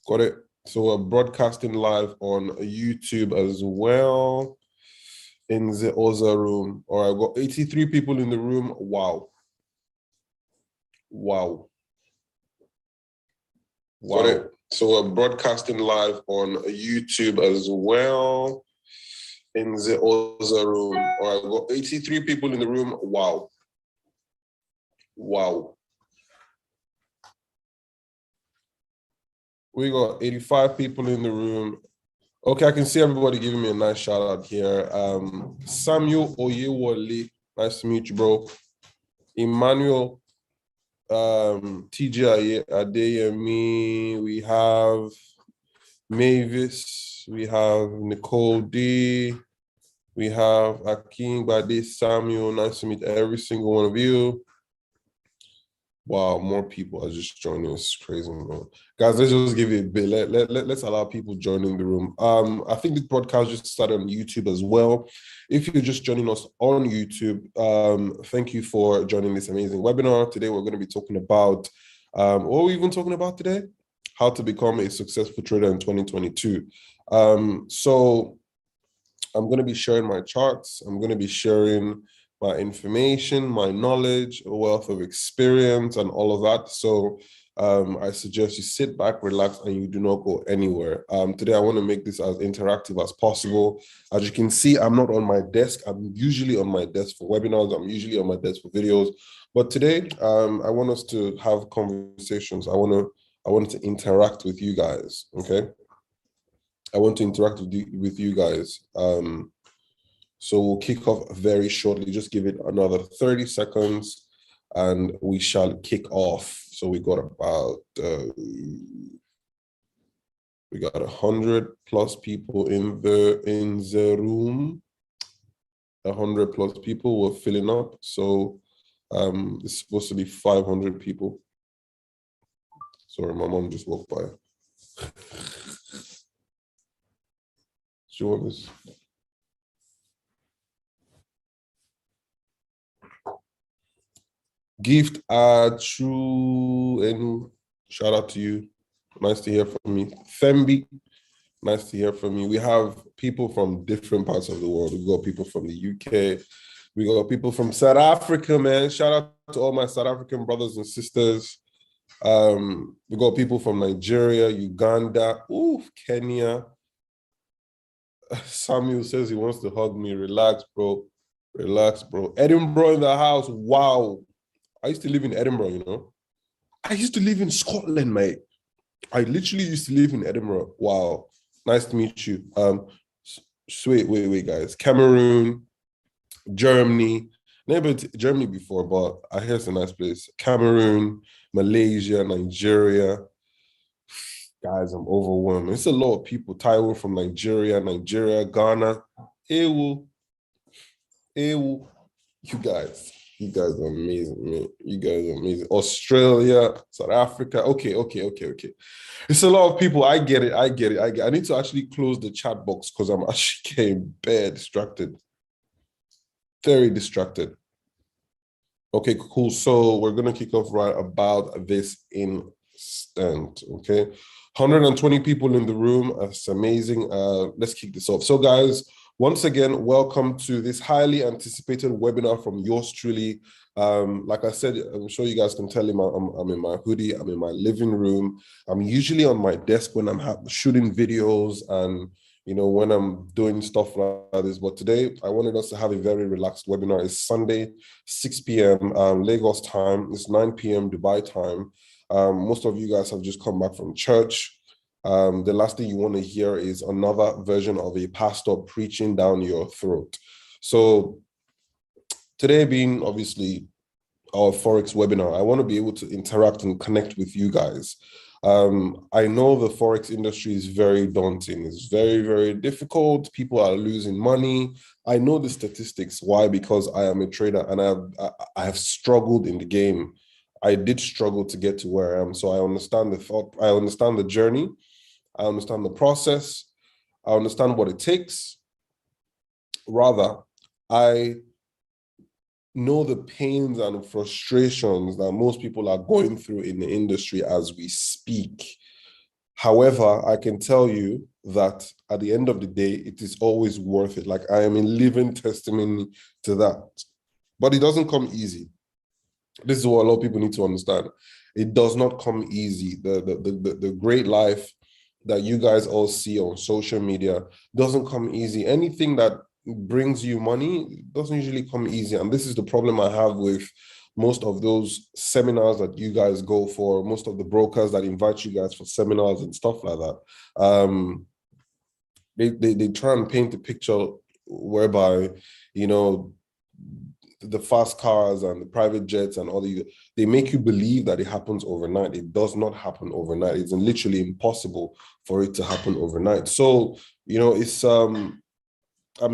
Got it. So we're broadcasting live on YouTube as well in the other room. All right, I've got 83 people in the room. Wow. Wow. Wow. Got it. So we're broadcasting live on YouTube as well in the other room. All right, I've got 83 people in the room. Wow. Wow. We got 85 people in the room. Okay, I can see everybody giving me a nice shout out here. Samuel Oyewole, nice to meet you, bro. Emmanuel, TJ Adeyemi, we have Mavis, we have Nicole D, we have Akin Bade Samuel. Nice to meet every single one of you. Wow, more people are just joining. It's crazy, man. Guys, let's just give it a bit. Let's allow people joining the room. I think this broadcast just started on YouTube as well. If you're just joining us on YouTube, thank you for joining this amazing webinar. Today, we're going to be talking about, what are we even talking about today? How to become a successful trader in 2022. So I'm going to be sharing my charts. I'm going to be sharing my information, my knowledge, a wealth of experience, and all of that. So I suggest you sit back, relax, and you do not go anywhere. Today, I want to make this as interactive as possible. As you can see, I'm not on my desk. I'm usually on my desk for webinars. I'm usually on my desk for videos. But today, I want us to have conversations. I want to interact with you guys, okay? I want to interact with you guys. So we'll kick off very shortly. Just give it another 30 seconds and we shall kick off. So we got about, we got 100 plus people in the room. 100 plus people were filling up. So it's supposed to be 500 people. Sorry, my mom just walked by. She want this. Gift True and shout out to you. Nice to hear from you. Fembi, nice to hear from you. We have people from different parts of the world. We've got people from the UK. We got people from South Africa, man. Shout out to all my South African brothers and sisters. We got people from Nigeria, Uganda, Kenya. Samuel says he wants to hug me. Relax, bro. Relax, bro. Edinburgh in the house. Wow. I used to live in Edinburgh, you know. I used to live in Scotland, mate. I literally used to live in Edinburgh. Wow. Nice to meet you. Wait, guys. Cameroon, Germany. Never been to Germany before, but I hear it's a nice place. Cameroon, Malaysia, Nigeria. Guys, I'm overwhelmed. It's a lot of people. Taiwan from Nigeria, Ghana. Ewu. You guys are amazing, man. You guys are amazing. Australia, South Africa. Okay. It's a lot of people. I get it. I need to actually close the chat box because I'm actually getting bad distracted. Very distracted. Okay, cool. So we're going to kick off right about this instant, okay? 120 people in the room. That's amazing. Let's kick this off. So guys, once again, welcome to this highly anticipated webinar from yours truly. Like I said, I'm sure you guys can tell him I'm in my hoodie, I'm in my living room. I'm usually on my desk when I'm shooting videos and when I'm doing stuff like this. But today, I wanted us to have a very relaxed webinar. It's Sunday, 6 p.m. Lagos time. It's 9 p.m. Dubai time. Most of you guys have just come back from church. The last thing you want to hear is another version of a pastor preaching down your throat. So today being obviously our Forex webinar, I want to be able to interact and connect with you guys. I know the Forex industry is very daunting. It's very, very difficult. People are losing money. I know the statistics. Why? Because I am a trader and I have struggled in the game. I did struggle to get to where I am. So I understand the thought. I understand the journey. I understand the process. I understand what it takes. Rather, I know the pains and frustrations that most people are going through in the industry as we speak. However, I can tell you that at the end of the day, it is always worth it. Like I am a living testimony to that. But it doesn't come easy. This is what a lot of people need to understand. It does not come easy. The great life that you guys all see on social media doesn't come easy. Anything that brings you money doesn't usually come easy. And this is the problem I have with most of those seminars that you guys go for, most of the brokers that invite you guys for seminars and stuff like that. They try and paint a picture whereby, you know, the fast cars and the private jets and all they make you believe that it happens overnight. It does not happen overnight. It's literally impossible for it to happen overnight. So, you know, it's I'm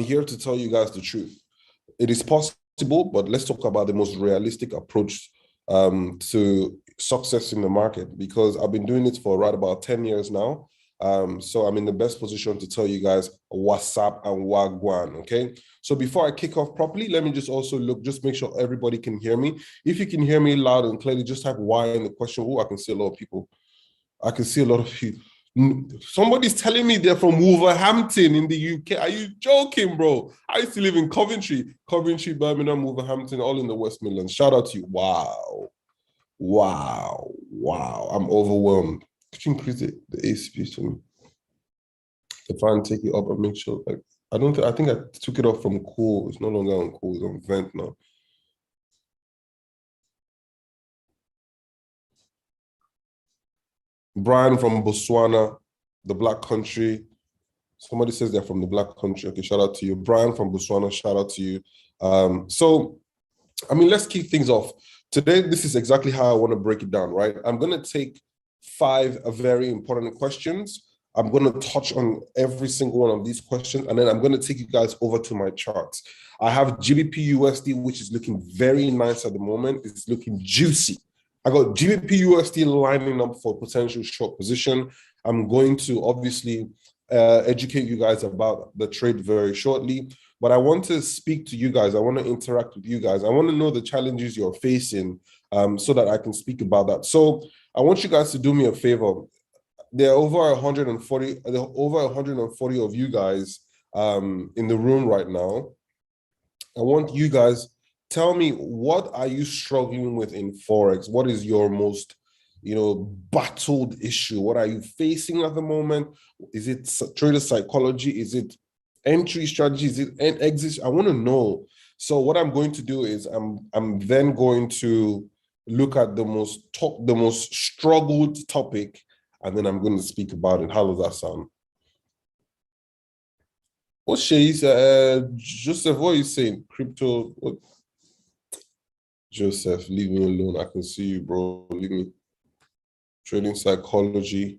here to tell you guys the truth. It is possible, but let's talk about the most realistic approach to success in the market, because I've been doing it for right about 10 years now. So I'm in the best position to tell you guys what's up and wagwan, okay? So before I kick off properly, let me just also just make sure everybody can hear me. If you can hear me loud and clearly, just type Y in the question. Oh, I can see a lot of people. I can see a lot of people. Somebody's telling me they're from Wolverhampton in the UK. Are you joking, bro? I used to live in Coventry, Birmingham, Wolverhampton, all in the West Midlands. Shout out to you. Wow. I'm overwhelmed. Could you increase the ACP to me? To try and take it up and make sure, like, I think I took it off from cool. It's no longer on cool, it's on vent now. Brian from Botswana, the Black Country. Somebody says they're from the Black Country. Okay, shout out to you. Brian from Botswana, shout out to you. So, I mean, let's kick things off. Today, this is exactly how I want to break it down, right? I'm going to take 5 very important questions. I'm going to touch on every single one of these questions, and then I'm going to take you guys over to my charts. I have GBP USD, which is looking very nice at the moment. It's looking juicy. I got GBP USD lining up for potential short position. I'm going to obviously educate you guys about the trade very shortly, but I want to speak to you guys. I want to interact with you guys. I want to know the challenges you're facing so that I can speak about that. So I want you guys to do me a favor. There are over 140 of you guys in the room right now. I want you guys, tell me, what are you struggling with in Forex? What is your most, battled issue? What are you facing at the moment? Is it trader psychology? Is it entry strategy? Is it an exit? I want to know. So what I'm going to do is I'm then going to look at the most struggled topic, and then I'm going to speak about it. How does that sound? What Shay said, Joseph, what are you saying? Crypto, what? Joseph, leave me alone. I can see you, bro. Leave me. Trading psychology.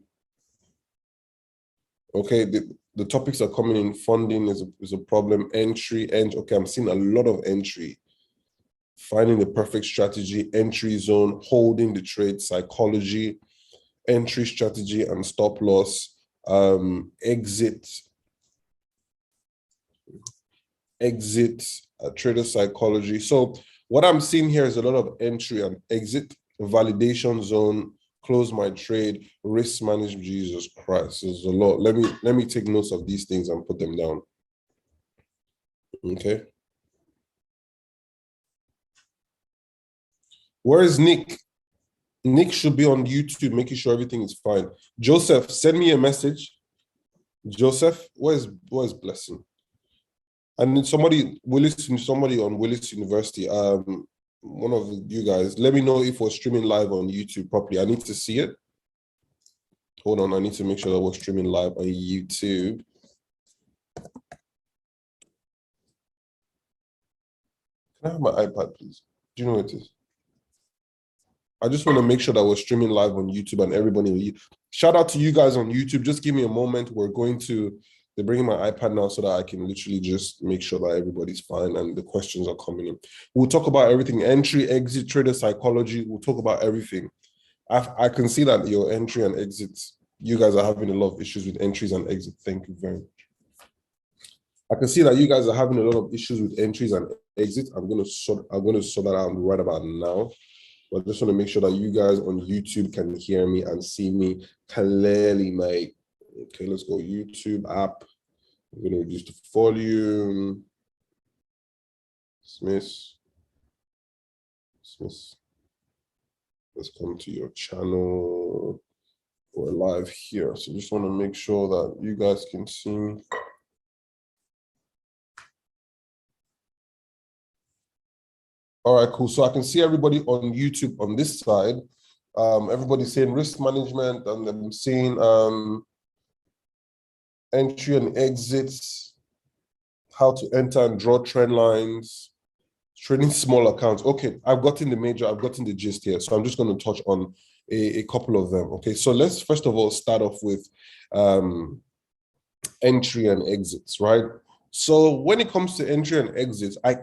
Okay, the topics are coming in. Funding is a problem. Entry. Okay, I'm seeing a lot of entry. Finding the perfect strategy, entry zone, holding the trade, psychology, entry strategy and stop loss, exit, trader psychology. So what I'm seeing here is a lot of entry and exit, validation zone, close my trade, risk management. Jesus Christ, there's a lot. Let me take notes of these things and put them down. Okay. Where is Nick? Nick should be on YouTube, making sure everything is fine. Joseph, send me a message. Joseph, where's Blessing? And somebody on Willis University, one of you guys, let me know if we're streaming live on YouTube properly. I need to see it. Hold on, I need to make sure that we're streaming live on YouTube. Can I have my iPad, please? Do you know what it is? I just want to make sure that we're streaming live on YouTube and everybody. Shout out to you guys on YouTube. Just give me a moment. They're bringing my iPad now so that I can literally just make sure that everybody's fine and the questions are coming in. We'll talk about everything. Entry, exit, trader psychology. We'll talk about everything. I can see that your entry and exits, you guys are having a lot of issues with entries and exits. Thank you very much. I can see that you guys are having a lot of issues with entries and exits. I'm going to sort that out right about now. I just want to make sure that you guys on YouTube can hear me and see me clearly, mate. Okay, let's go YouTube app. I'm going to reduce the volume. Smith. Let's come to your channel. We're live here. So just want to make sure that you guys can see me. All right, cool. So I can see everybody on YouTube on this side. Everybody's saying risk management, and I'm seeing entry and exits, how to enter and draw trend lines, trading small accounts. Okay, I've gotten the gist here. So I'm just going to touch on a couple of them. Okay, so let's first of all start off with entry and exits, right? So when it comes to entry and exits, I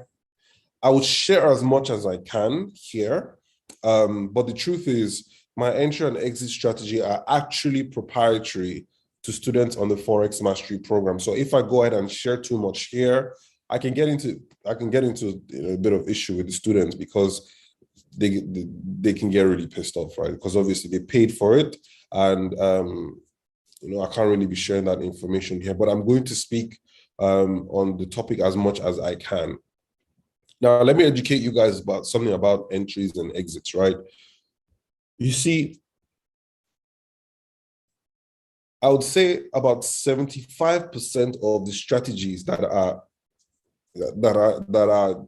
would share as much as I can here. But the truth is, my entry and exit strategy are actually proprietary to students on the Forex Mastery program. So if I go ahead and share too much here, I can get into a bit of issue with the students because they can get really pissed off, right? Because obviously they paid for it, and I can't really be sharing that information here. But I'm going to speak on the topic as much as I can. Now, let me educate you guys about something about entries and exits, right? You see, I would say about 75% of the strategies that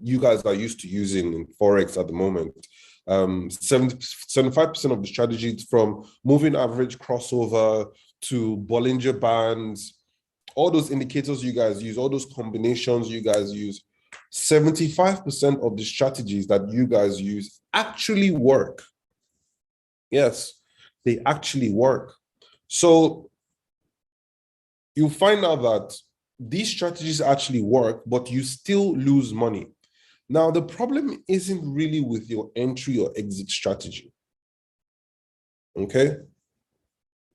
you guys are used to using in Forex at the moment. 75% of the strategies, from moving average crossover to Bollinger Bands, all those indicators you guys use, all those combinations you guys use, 75% of the strategies that you guys use actually work. Yes, they actually work. So you'll find out that these strategies actually work, but you still lose money. Now, the problem isn't really with your entry or exit strategy. Okay?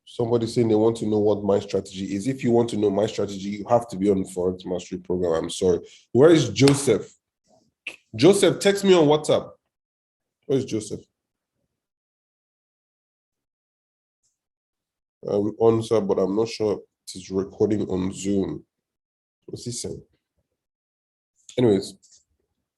Somebody saying they want to know what my strategy is. If you want to know my strategy, you have to be on the Forex Mastery program. I'm sorry. Where is Joseph? Joseph, text me on WhatsApp. Where is Joseph? I'm on, sir, but I'm not sure it is recording on Zoom. What's he saying? Anyways,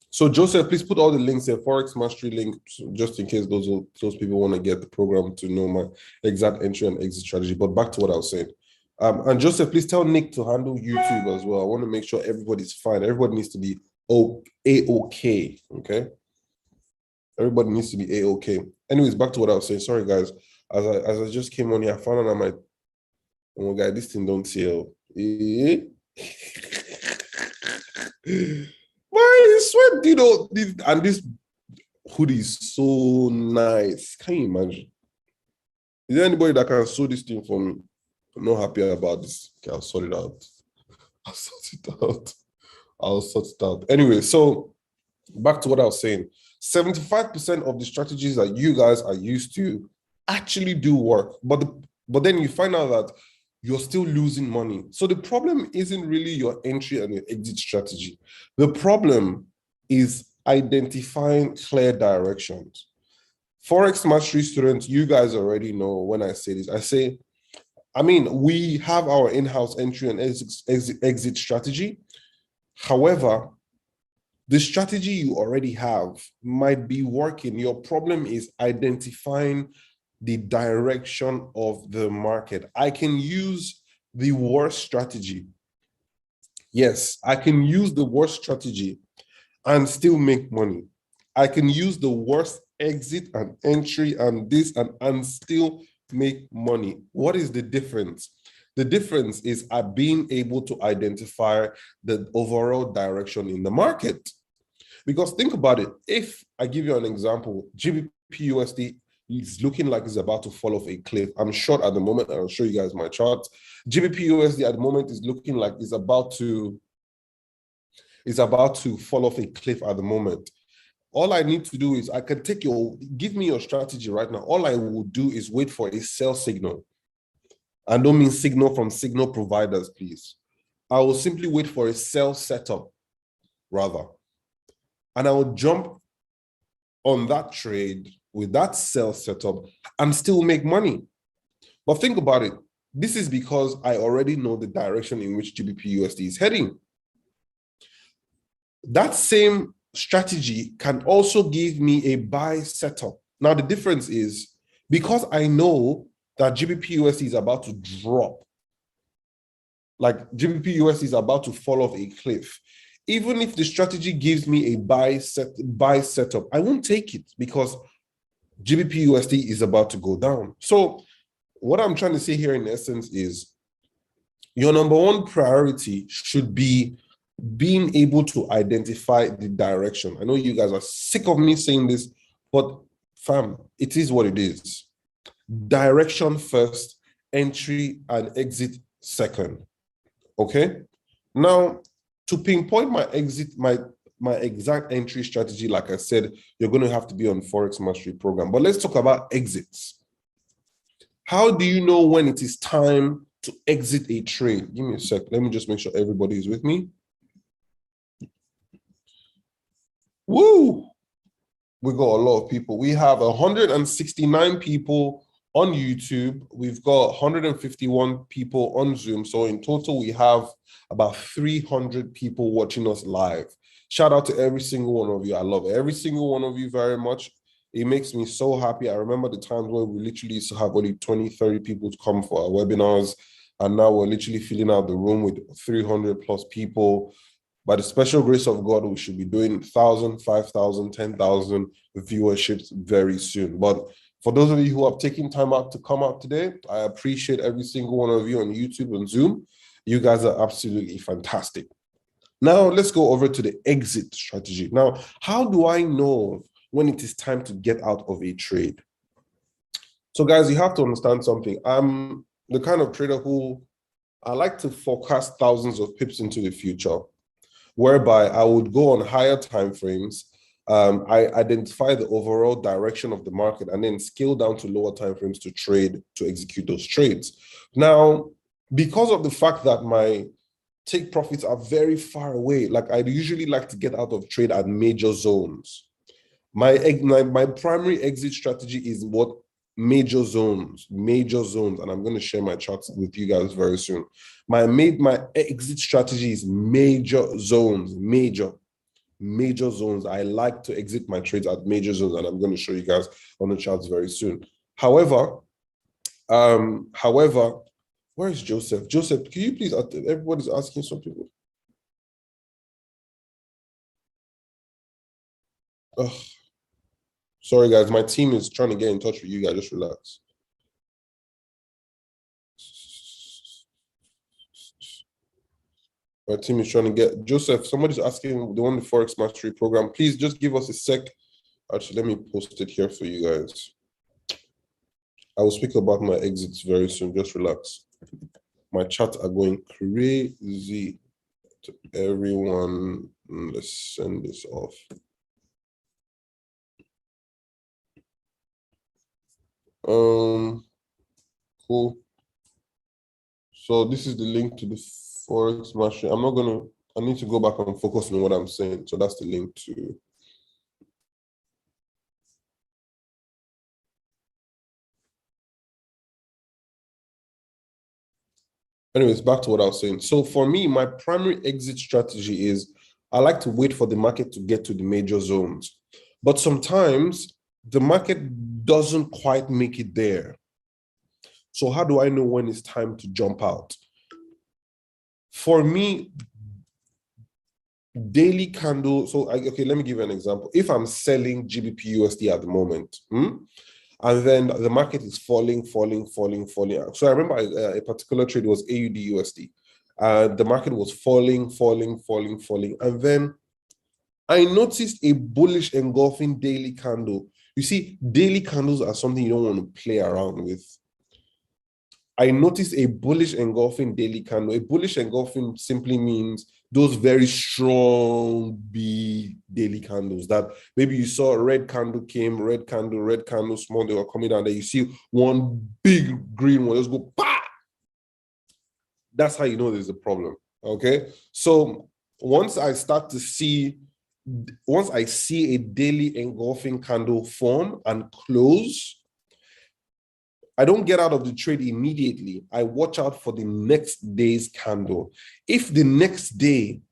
so Joseph, please put all the links there, Forex Mastery link, just in case those people want to get the program to know my exact entry and exit strategy. But back to what I was saying. And Joseph, please tell Nick to handle YouTube as well. I want to make sure everybody's fine. Everybody needs to be A-OK, okay? Everybody needs to be A-OK. Anyways, back to what I was saying. Sorry, guys. As I just came on here, I found out I might, oh my God, this thing don't tell. My sweat, and this hoodie is so nice. Can you imagine? Is there anybody that can sew this thing for me? I'm not happy about this. Okay, I'll sort it out. I'll sort it out. Anyway, so back to what I was saying. 75% of the strategies that you guys are used to actually do work, but then you find out that you're still losing money. So the problem isn't really your entry and your exit strategy. The problem is identifying clear directions. Forex Mastery students, you guys already know when I say this. We have our in-house entry and exit strategy. However, the strategy you already have might be working. Your problem is identifying the direction of the market. I can use the worst strategy. Yes, I can use the worst strategy and still make money. I can use the worst exit and entry and this and still make money. What is the difference? The difference is being able to identify the overall direction in the market. Because think about it. If I give you an example, GBP USD is looking like it's about to fall off a cliff. I'm short at the moment. I'll show you guys my chart. GBP USD at the moment is looking like it's about to fall off a cliff at the moment. All I need to do is I can give me your strategy right now. All I will do is wait for a sell signal. I don't mean signal from signal providers, please. I will simply wait for a sell setup, rather. And I will jump on that trade with that sell setup and still make money. But think about it. This is because I already know the direction in which GBP USD is heading. That same strategy can also give me a buy setup. Now, the difference is because I know that GBP USD is about to drop, like GBP USD is about to fall off a cliff. Even if the strategy gives me a buy setup, I won't take it because GBP USD is about to go down. So what I'm trying to say here in essence is your number one priority should be being able to identify the direction. I know you guys are sick of me saying this, but fam, it is what it is. Direction first, entry and exit second. Okay? Now, to pinpoint my exit, my exact entry strategy, like I said, you're going to have to be on Forex Mastery program. But let's talk about exits. How do you know when it is time to exit a trade? Give me a sec. Let me just make sure everybody is with me. Woo! We got a lot of people. We have 169 people on YouTube. We've got 151 people on Zoom. So in total, we have about 300 people watching us live. Shout out to every single one of you. I love every single one of you very much. It makes me so happy. I remember the times where we literally used to have only 20, 30 people to come for our webinars. And now we're literally filling out the room with 300 plus people. By the special grace of God, we should be doing 1,000, 5,000, 10,000 viewerships very soon. But for those of you who have taken time out to come out today, I appreciate every single one of you on YouTube and Zoom. You guys are absolutely fantastic. Now, let's go over to the exit strategy. Now, how do I know when it is time to get out of a trade? So guys, you have to understand something. I'm the kind of trader who I like to forecast thousands of pips into the future, whereby I would go on higher time frames. I identify the overall direction of the market and then scale down to lower time frames to trade, to execute those trades. Now, because of the fact that my take profits are very far away, like I usually like to get out of trade at major zones. My primary exit strategy is what? Major zones, and I'm going to share my charts with you guys very soon. My exit strategy is major zones, major zones. I like to exit my trades at major zones, and I'm going to show you guys on the charts very soon. However, where is Joseph? Joseph, can you please? Everybody's asking something. Ugh. Sorry, guys. My team is trying to get in touch with you guys. Just relax. My team is trying to get Joseph. Somebody's asking the one the Forex Mastery program. Please just give us a sec. Actually, let me post it here for you guys. I will speak about my exits very soon. Just relax. My chats are going crazy. To everyone, let's send this off. Cool. So this is the link to the Forex Mastery. I need to go back and focus on what I'm saying. So that's the link to. Anyways, back to what I was saying. So for me, my primary exit strategy is I like to wait for the market to get to the major zones. But sometimes the market doesn't quite make it there. So how do I know when it's time to jump out? For me, daily candle. So, okay, let me give you an example. If I'm selling GBP USD at the moment, and then the market is falling. So I remember a particular trade was AUD USD. The market was falling. And then I noticed a bullish engulfing daily candle. You see, daily candles are something you don't want to play around with. I noticed a bullish engulfing daily candle. A bullish engulfing simply means those very strong big daily candles that maybe you saw a red candle came, red candle, small, they were coming down there. You see one big green one, let's go, bah! That's how you know there's a problem, okay? So once I start to see once I see a daily engulfing candle form and close, I don't get out of the trade immediately. I watch out for the next day's candle. If the next day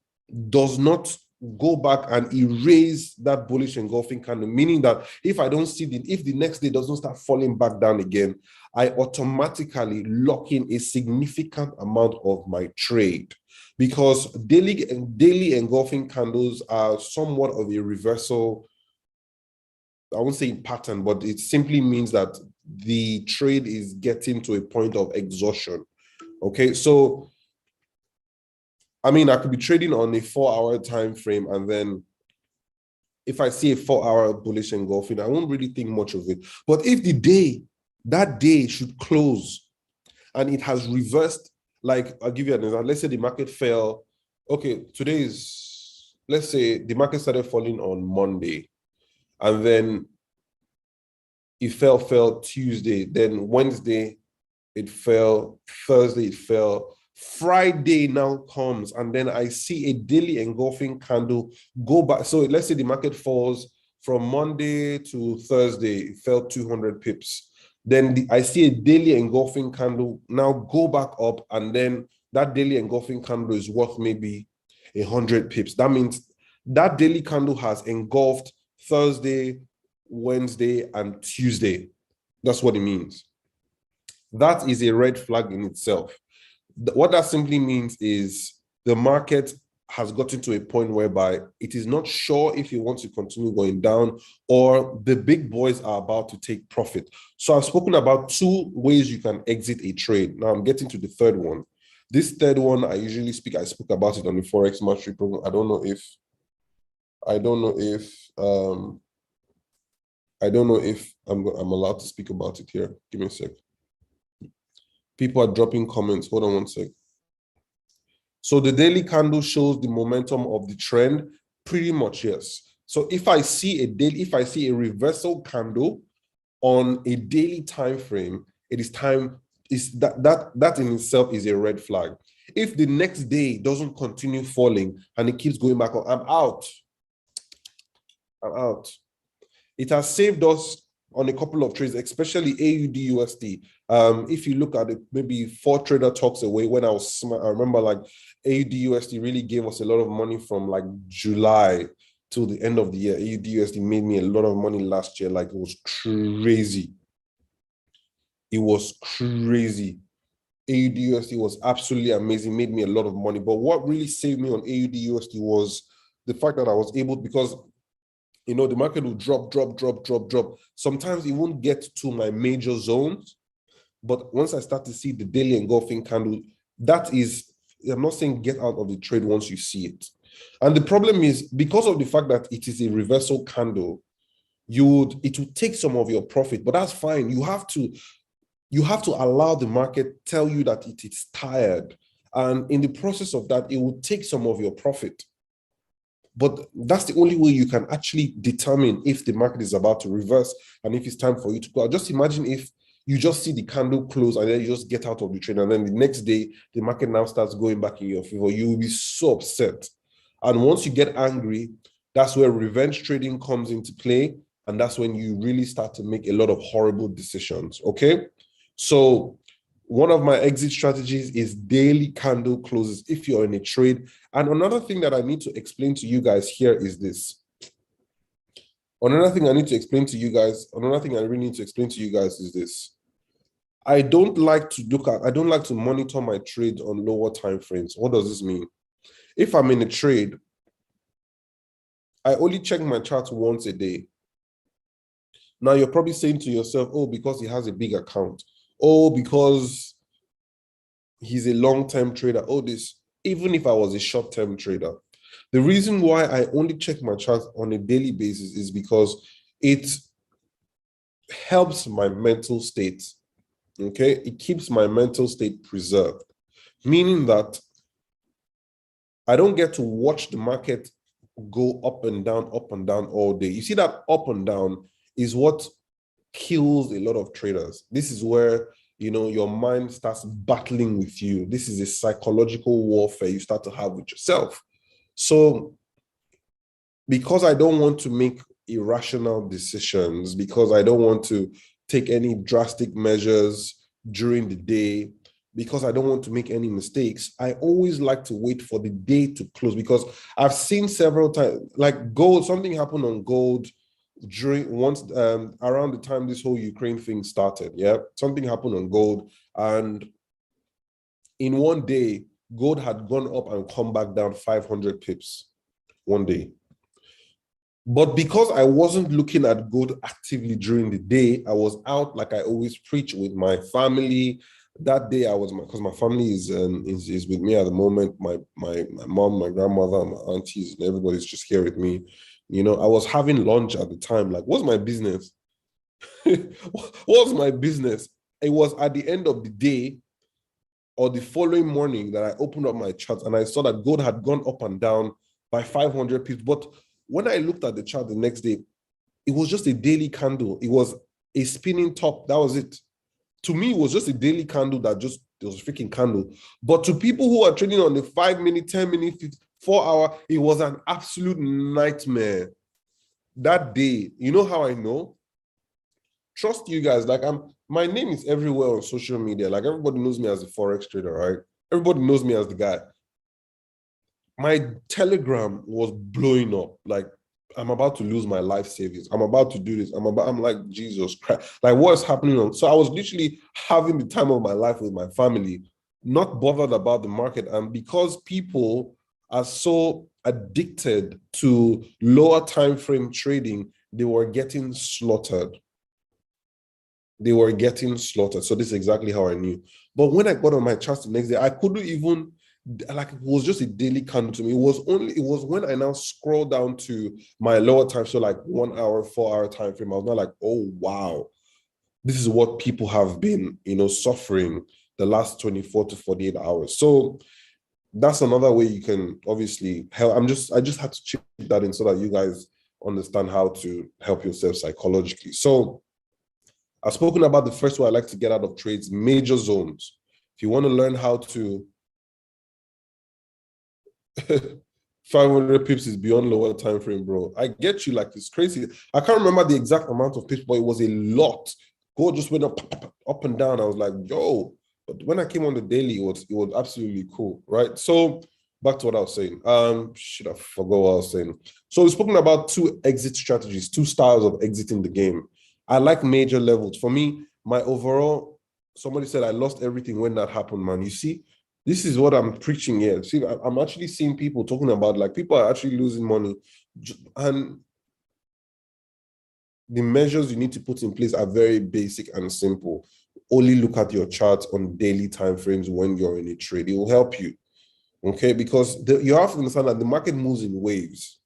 does not go back and erase that bullish engulfing candle, meaning that if the next day doesn't start falling back down again, I automatically lock in a significant amount of my trade, because daily engulfing candles are somewhat of a reversal. I won't say pattern, but it simply means that the trade is getting to a point of exhaustion. Okay, so I mean, I could be trading on a 4-hour time frame, and then if I see a 4-hour bullish engulfing, I won't really think much of it. But if that day should close and it has reversed, like I'll give you an example. Let's say the market fell. Okay, let's say the market started falling on Monday, and then it fell Tuesday, then Wednesday it fell, Thursday it fell, Friday now comes, and then I see a daily engulfing candle go back. So let's say the market falls from Monday to Thursday, it fell 200 pips. Then I see a daily engulfing candle now go back up, and then that daily engulfing candle is worth maybe 100 pips. That means that daily candle has engulfed Thursday, Wednesday, and Tuesday. That's what it means. That is a red flag in itself. What that simply means is the market has gotten to a point whereby it is not sure if it wants to continue going down, or the big boys are about to take profit. So I've spoken about 2 ways you can exit a trade. Now I'm getting to the third one. This third one, I spoke about it on the Forex Mastery program. I don't know if I'm allowed to speak about it here. Give me a sec. People are dropping comments. Hold on one sec. So the daily candle shows the momentum of the trend. Pretty much, yes. So if I see a reversal candle on a daily time frame, it is time. That in itself is a red flag. If the next day doesn't continue falling and it keeps going back up, I'm out. It has saved us on a couple of trades, especially AUD USD. If you look at it, maybe 4 trader talks away, when I was smart, I remember like AUD USD really gave us a lot of money from like July till the end of the year. AUD USD made me a lot of money last year. Like, it was crazy. It was crazy. AUD USD was absolutely amazing, made me a lot of money. But what really saved me on AUD USD was the fact that I was able, because the market will drop. Sometimes it won't get to my major zones, but once I start to see the daily engulfing candle, I'm not saying get out of the trade once you see it. And the problem is, because of the fact that it is a reversal candle, it will take some of your profit, but that's fine. You have to allow the market tell you that it is tired. And in the process of that, it will take some of your profit. But that's the only way you can actually determine if the market is about to reverse and if it's time for you to go out. Just imagine if you just see the candle close and then you just get out of the trade, and then the next day, the market now starts going back in your favor. You will be so upset. And once you get angry, that's where revenge trading comes into play. And that's when you really start to make a lot of horrible decisions, okay? So one of my exit strategies is daily candle closes if you're in a trade. And another thing that I need to explain to you guys here is this. Another thing I really need to explain to you guys is this. I don't like to monitor my trades on lower time frames. What does this mean? If I'm in a trade, I only check my chart once a day. Now you're probably saying to yourself, oh, because he has a big account. Oh, because he's a long-term trader. Oh, this, even if I was a short-term trader. The reason why I only check my chart on a daily basis is because it helps my mental state. Okay, it keeps my mental state preserved, meaning that I don't get to watch the market go up and down all day. You see, that up and down is what kills a lot of traders. This is where your mind starts battling with you. This is a psychological warfare you start to have with yourself. So because I don't want to make irrational decisions, because I don't want to take any drastic measures during the day, because I don't want to make any mistakes, I always like to wait for the day to close, because I've seen several times, like gold, something happened on gold during once around the time this whole Ukraine thing started. Yeah, something happened on gold, and in one day, gold had gone up and come back down 500 pips one day. But because I wasn't looking at gold actively during the day, I was out, like I always preach, with my family. That day I was, because my family is with me at the moment. My mom, my grandmother, my aunties, and everybody's just here with me. You know, I was having lunch at the time. Like, what's my business? What's my business? It was at the end of the day or the following morning that I opened up my chart and I saw that gold had gone up and down by 500 pips. But when I looked at the chart the next day, it was just a daily candle. It was a spinning top. That was it. To me, it was just a daily candle that just, it was a freaking candle. But to people who are trading on the 5 minute, 10 minute, 4 hour, it was an absolute nightmare. That day, you know how I know? Trust you guys. Like, my name is everywhere on social media. Like, everybody knows me as a Forex trader, right? Everybody knows me as the guy. My Telegram was blowing up. Like, I'm about to lose my life savings. I'm about to do this. I'm like, Jesus Christ. Like, what's happening? So I was literally having the time of my life with my family, not bothered about the market. And because people are so addicted to lower time frame trading, they were getting slaughtered. They were getting slaughtered. So this is exactly how I knew. But when I got on my charts the next day, I couldn't even, like, it was just a daily candle to me. It was when I now scroll down to my lower time, so like 1 hour, 4 hour time frame, I was not like, oh wow, this is what people have been, suffering the last 24 to 48 hours. So that's another way you can obviously help. I just had to chip that in so that you guys understand how to help yourself psychologically. So I've spoken about the first way I like to get out of trades, major zones. If you want to learn how to 500 pips is beyond lower time frame, bro. I get you. Like, it's crazy. I can't remember the exact amount of pips, but it was a lot. Gold just went up and down. I was like, yo. But when I came on the daily, it was absolutely cool, right? So back to what I was saying. Shit, I forgot what I was saying. So we've spoken about two exit strategies, two styles of exiting the game. I like major levels. For me, my overall, somebody said I lost everything when that happened, man. You see, this is what I'm preaching here. See, I'm actually seeing people talking about, like, people are actually losing money. And the measures you need to put in place are very basic and simple. Only look at your charts on daily time frames when you're in a trade. It will help you, okay? Because you have to understand that the market moves in waves.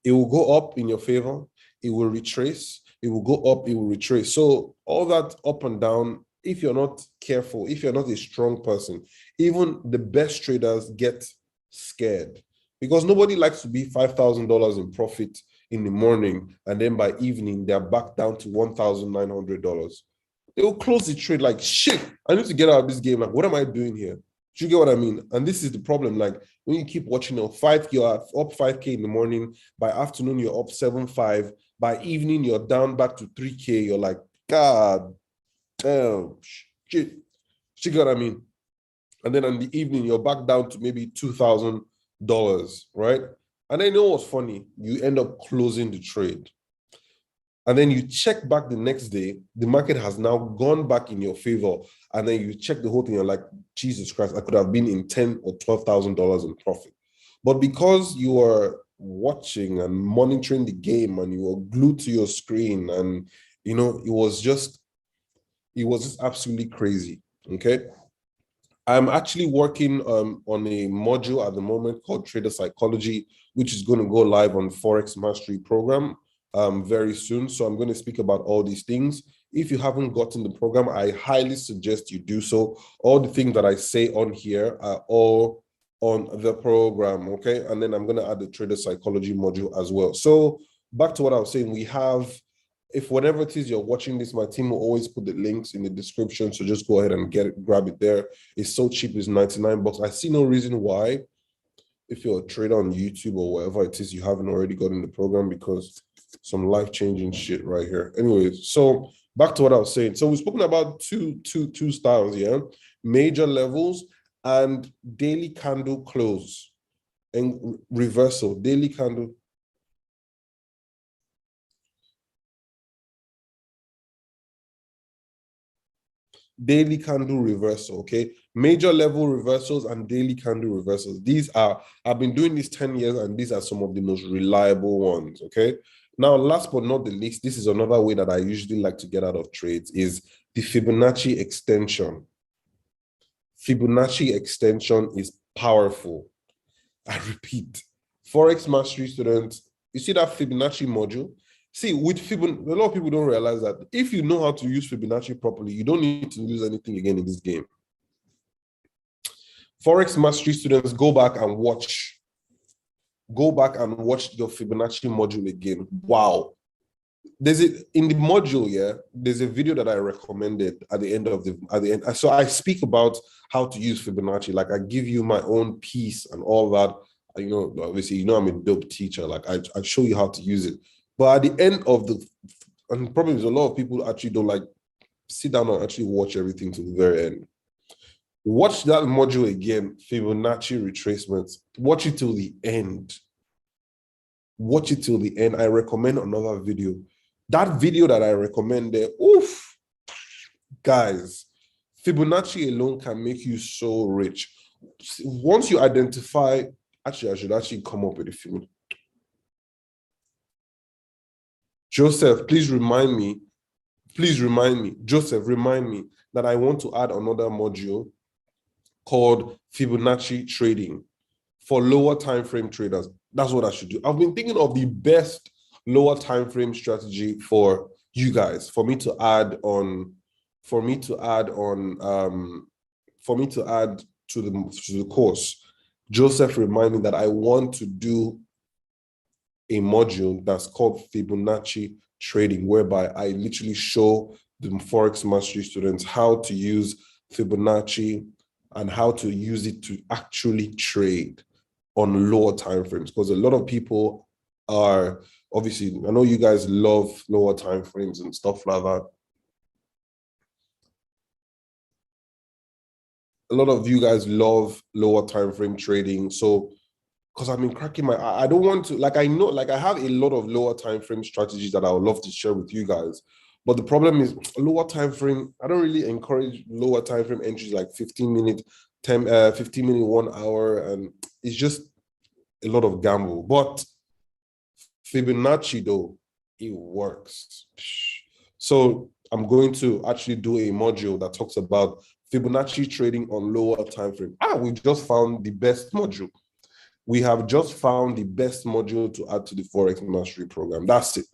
It will go up in your favor. It will retrace. It will go up. It will retrace. So all that up and down, if you're not careful, if you're not a strong person, even the best traders get scared, because nobody likes to be $5,000 in profit in the morning, and then by evening, they're back down to $1,900. They will close the trade like, shit, I need to get out of this game. Like, what am I doing here? Do you get what I mean? And this is the problem. Like, when you keep watching, you're up 5K in the morning. By afternoon, you're up 7.5. By evening, you're down back to 3K. You're like, God damn, shit. You get what I mean? And then in the evening, you're back down to maybe $2,000, right? And then you know what's funny? You end up closing the trade. And then you check back the next day, the market has now gone back in your favor. And then you check the whole thing, you're like, Jesus Christ, I could have been in $10,000 or $12,000 in profit. But because you are watching and monitoring the game and you were glued to your screen, and it was just absolutely crazy. Okay. I'm actually working on a module at the moment called Trader Psychology, which is going to go live on Forex Mastery program very soon. So I'm going to speak about all these things. If you haven't gotten the program, I highly suggest you do so. All the things that I say on here are all on the program, okay? And then I'm going to add the Trader Psychology module as well. So back to what I was saying, we have, if whenever it is you're watching this, my team will always put the links in the description. So just go ahead and grab it there. It's so cheap, it's $99. I see no reason why if you're a trader on YouTube or whatever it is, you haven't already gotten the program, because some life-changing shit right here. Anyways, so back to what I was saying. So we've spoken about two styles, yeah? Major levels and daily candle close and reversal, daily candle. Daily candle reversal, okay? Major level reversals and daily candle reversals. These are, I've been doing this 10 years and these are some of the most reliable ones, okay? Now, last but not the least, this is another way that I usually like to get out of trades, is the Fibonacci extension. Fibonacci extension is powerful. I repeat, Forex Mastery students, you see that Fibonacci module? See, with Fibonacci, a lot of people don't realize that if you know how to use Fibonacci properly, you don't need to use anything again in this game. Forex Mastery students, go back and watch your Fibonacci module again. Wow. There's a, in the module, yeah, there's a video that I recommended at the end. So I speak about how to use Fibonacci. Like, I give you my own piece and all that. You know, obviously, you know, I'm a dope teacher. Like, I show you how to use it. But at the end of the, and the problem is a lot of people actually don't like sit down and actually watch everything to the very end. Watch that module again, Fibonacci retracements. Watch it till the end. Watch it till the end. I recommend another video. That video that I recommend there, oof, guys, Fibonacci alone can make you so rich. Once you identify, actually, I should actually come up with a Fibonacci. Joseph, please remind me. Joseph, remind me that I want to add another module called Fibonacci Trading for lower time frame traders. That's what I should do. I've been thinking of the best lower time frame strategy for you guys, for me to add to the course. Joseph reminded me that I want to do a module that's called Fibonacci Trading, whereby I literally show the Forex Mastery students how to use Fibonacci and how to use it to actually trade on lower time frames. Because a lot of people are, obviously, I know you guys love lower time frames and stuff like that. A lot of you guys love lower time frame trading. So, because I've been cracking I don't want to, like, I know, like, I have a lot of lower time frame strategies that I would love to share with you guys. But the problem is lower time frame, I don't really encourage lower time frame entries like 15-minute, 15-minute, 1 hour. And it's just a lot of gamble. But Fibonacci, though, it works. So I'm going to actually do a module that talks about Fibonacci trading on lower time frame. We just found the best module. We have just found the best module to add to the Forex Mastery program. That's it.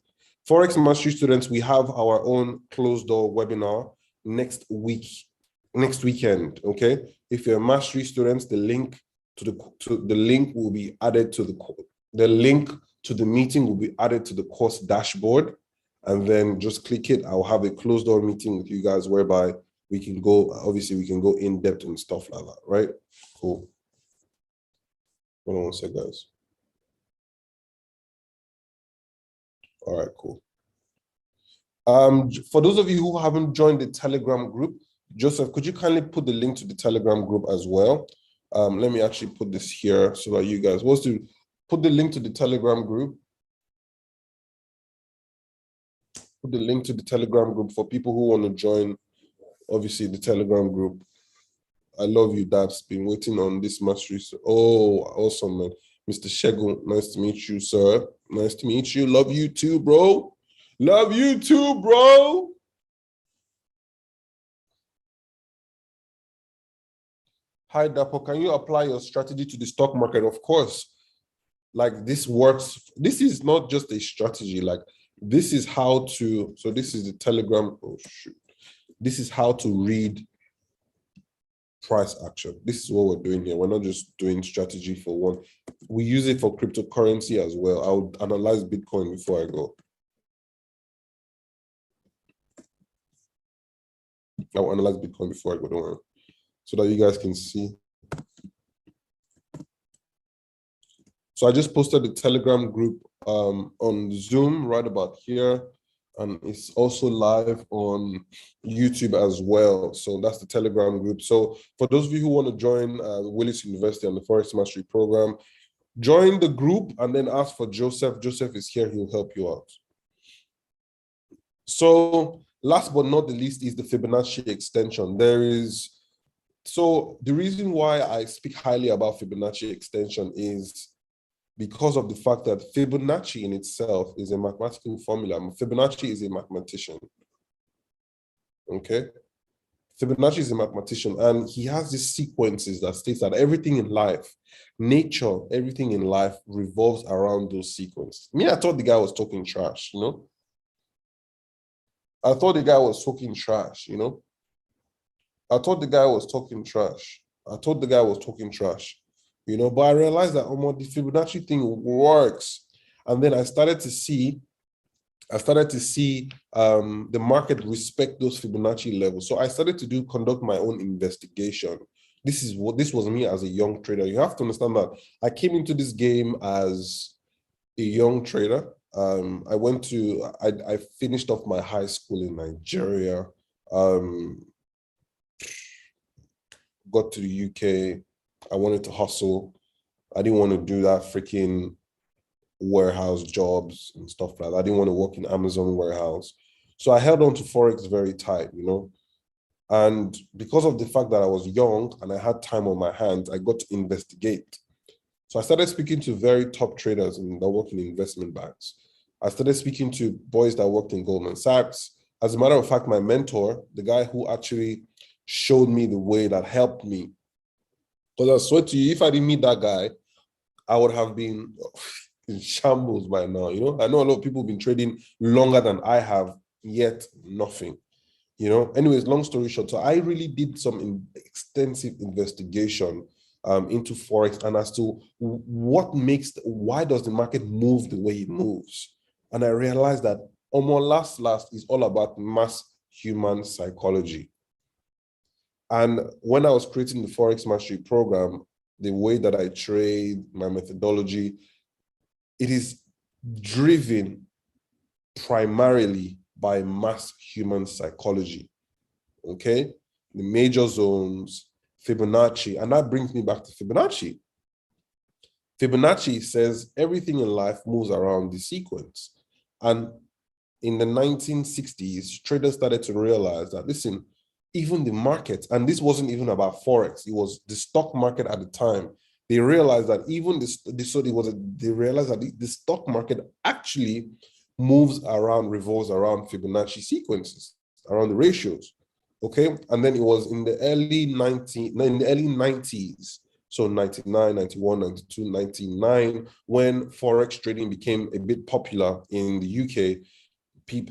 Forex Mastery students, we have our own closed door webinar next weekend. Okay. If you're a Mastery students, the link will be added to the link to the meeting will be added to the course dashboard. And then just click it. I'll have a closed door meeting with you guys whereby we can go in depth and stuff like that, right? Cool. Hold on one sec, guys. All right, cool. For those of you who haven't joined the Telegram group, Joseph, could you kindly put the link to the Telegram group as well? Let me actually put this here so that you guys want to put the link to the Telegram group. Put the link to the Telegram group for people who want to join, obviously, the Telegram group. I love you, Dabs. Been waiting on this mastery. Oh, awesome, man. Mr. Shegun, nice to meet you, sir. Nice to meet you. Love you too, bro. Love you too, bro. Hi, Dapo. Can you apply your strategy to the stock market? Of course. Like, this works. This is not just a strategy. Like, this is how to, so this is the Telegram. Oh, shoot. This is how to read price action. This is what we're doing here. We're not just doing strategy for one. We use it for cryptocurrency as well. I would analyze Bitcoin before I go. I'll analyze Bitcoin before I go, don't worry. So that you guys can see. So I just posted the Telegram group on Zoom right about here. And it's also live on YouTube as well. So that's the Telegram group. So for those of you who want to join Willis University and the Forex Mastery Program, join the group and then ask for Joseph. Joseph is here. He'll help you out. So last but not the least is the Fibonacci extension. So the reason why I speak highly about Fibonacci extension is because of the fact that Fibonacci in itself is a mathematical formula. Fibonacci is a mathematician, okay? Fibonacci is a mathematician, and he has these sequences that states that everything in life, nature, everything in life revolves around those sequences. I thought the guy was talking trash, you know? I thought the guy was talking trash, you know? I thought the guy was talking trash. You know, but I realized that the Fibonacci thing works. And then I started to see the market respect those Fibonacci levels. So I started to conduct my own investigation. This was me as a young trader. You have to understand that I came into this game as a young trader. I finished off my high school in Nigeria. Got to the UK. I wanted to hustle. I didn't want to do that freaking warehouse jobs and stuff like that. I didn't want to work in Amazon warehouse. So I held on to Forex very tight, you know. And because of the fact that I was young and I had time on my hands, I got to investigate. So I started speaking to very top traders that work in investment banks. I started speaking to boys that worked in Goldman Sachs. As a matter of fact, my mentor, the guy who actually showed me the way, that helped me. Because I swear to you, if I didn't meet that guy, I would have been in shambles by now. You know, I know a lot of people have been trading longer than I have, yet nothing. You know, anyways, long story short, so I really did some extensive investigation into Forex and as to why does the market move the way it moves? And I realized that last is all about mass human psychology. And when I was creating the Forex Mastery Program, the way that I trade, my methodology, it is driven primarily by mass human psychology, okay? The major zones, Fibonacci, and that brings me back to Fibonacci. Fibonacci says everything in life moves around the sequence. And in the 1960s, traders started to realize that, listen, even the market, and this wasn't even about Forex, it was the stock market at the time. They realized that they realized that the stock market actually revolves around Fibonacci sequences, around the ratios. Okay. And then it was in the early 90s, so 99, 91, 92, 99, when Forex trading became a bit popular in the UK.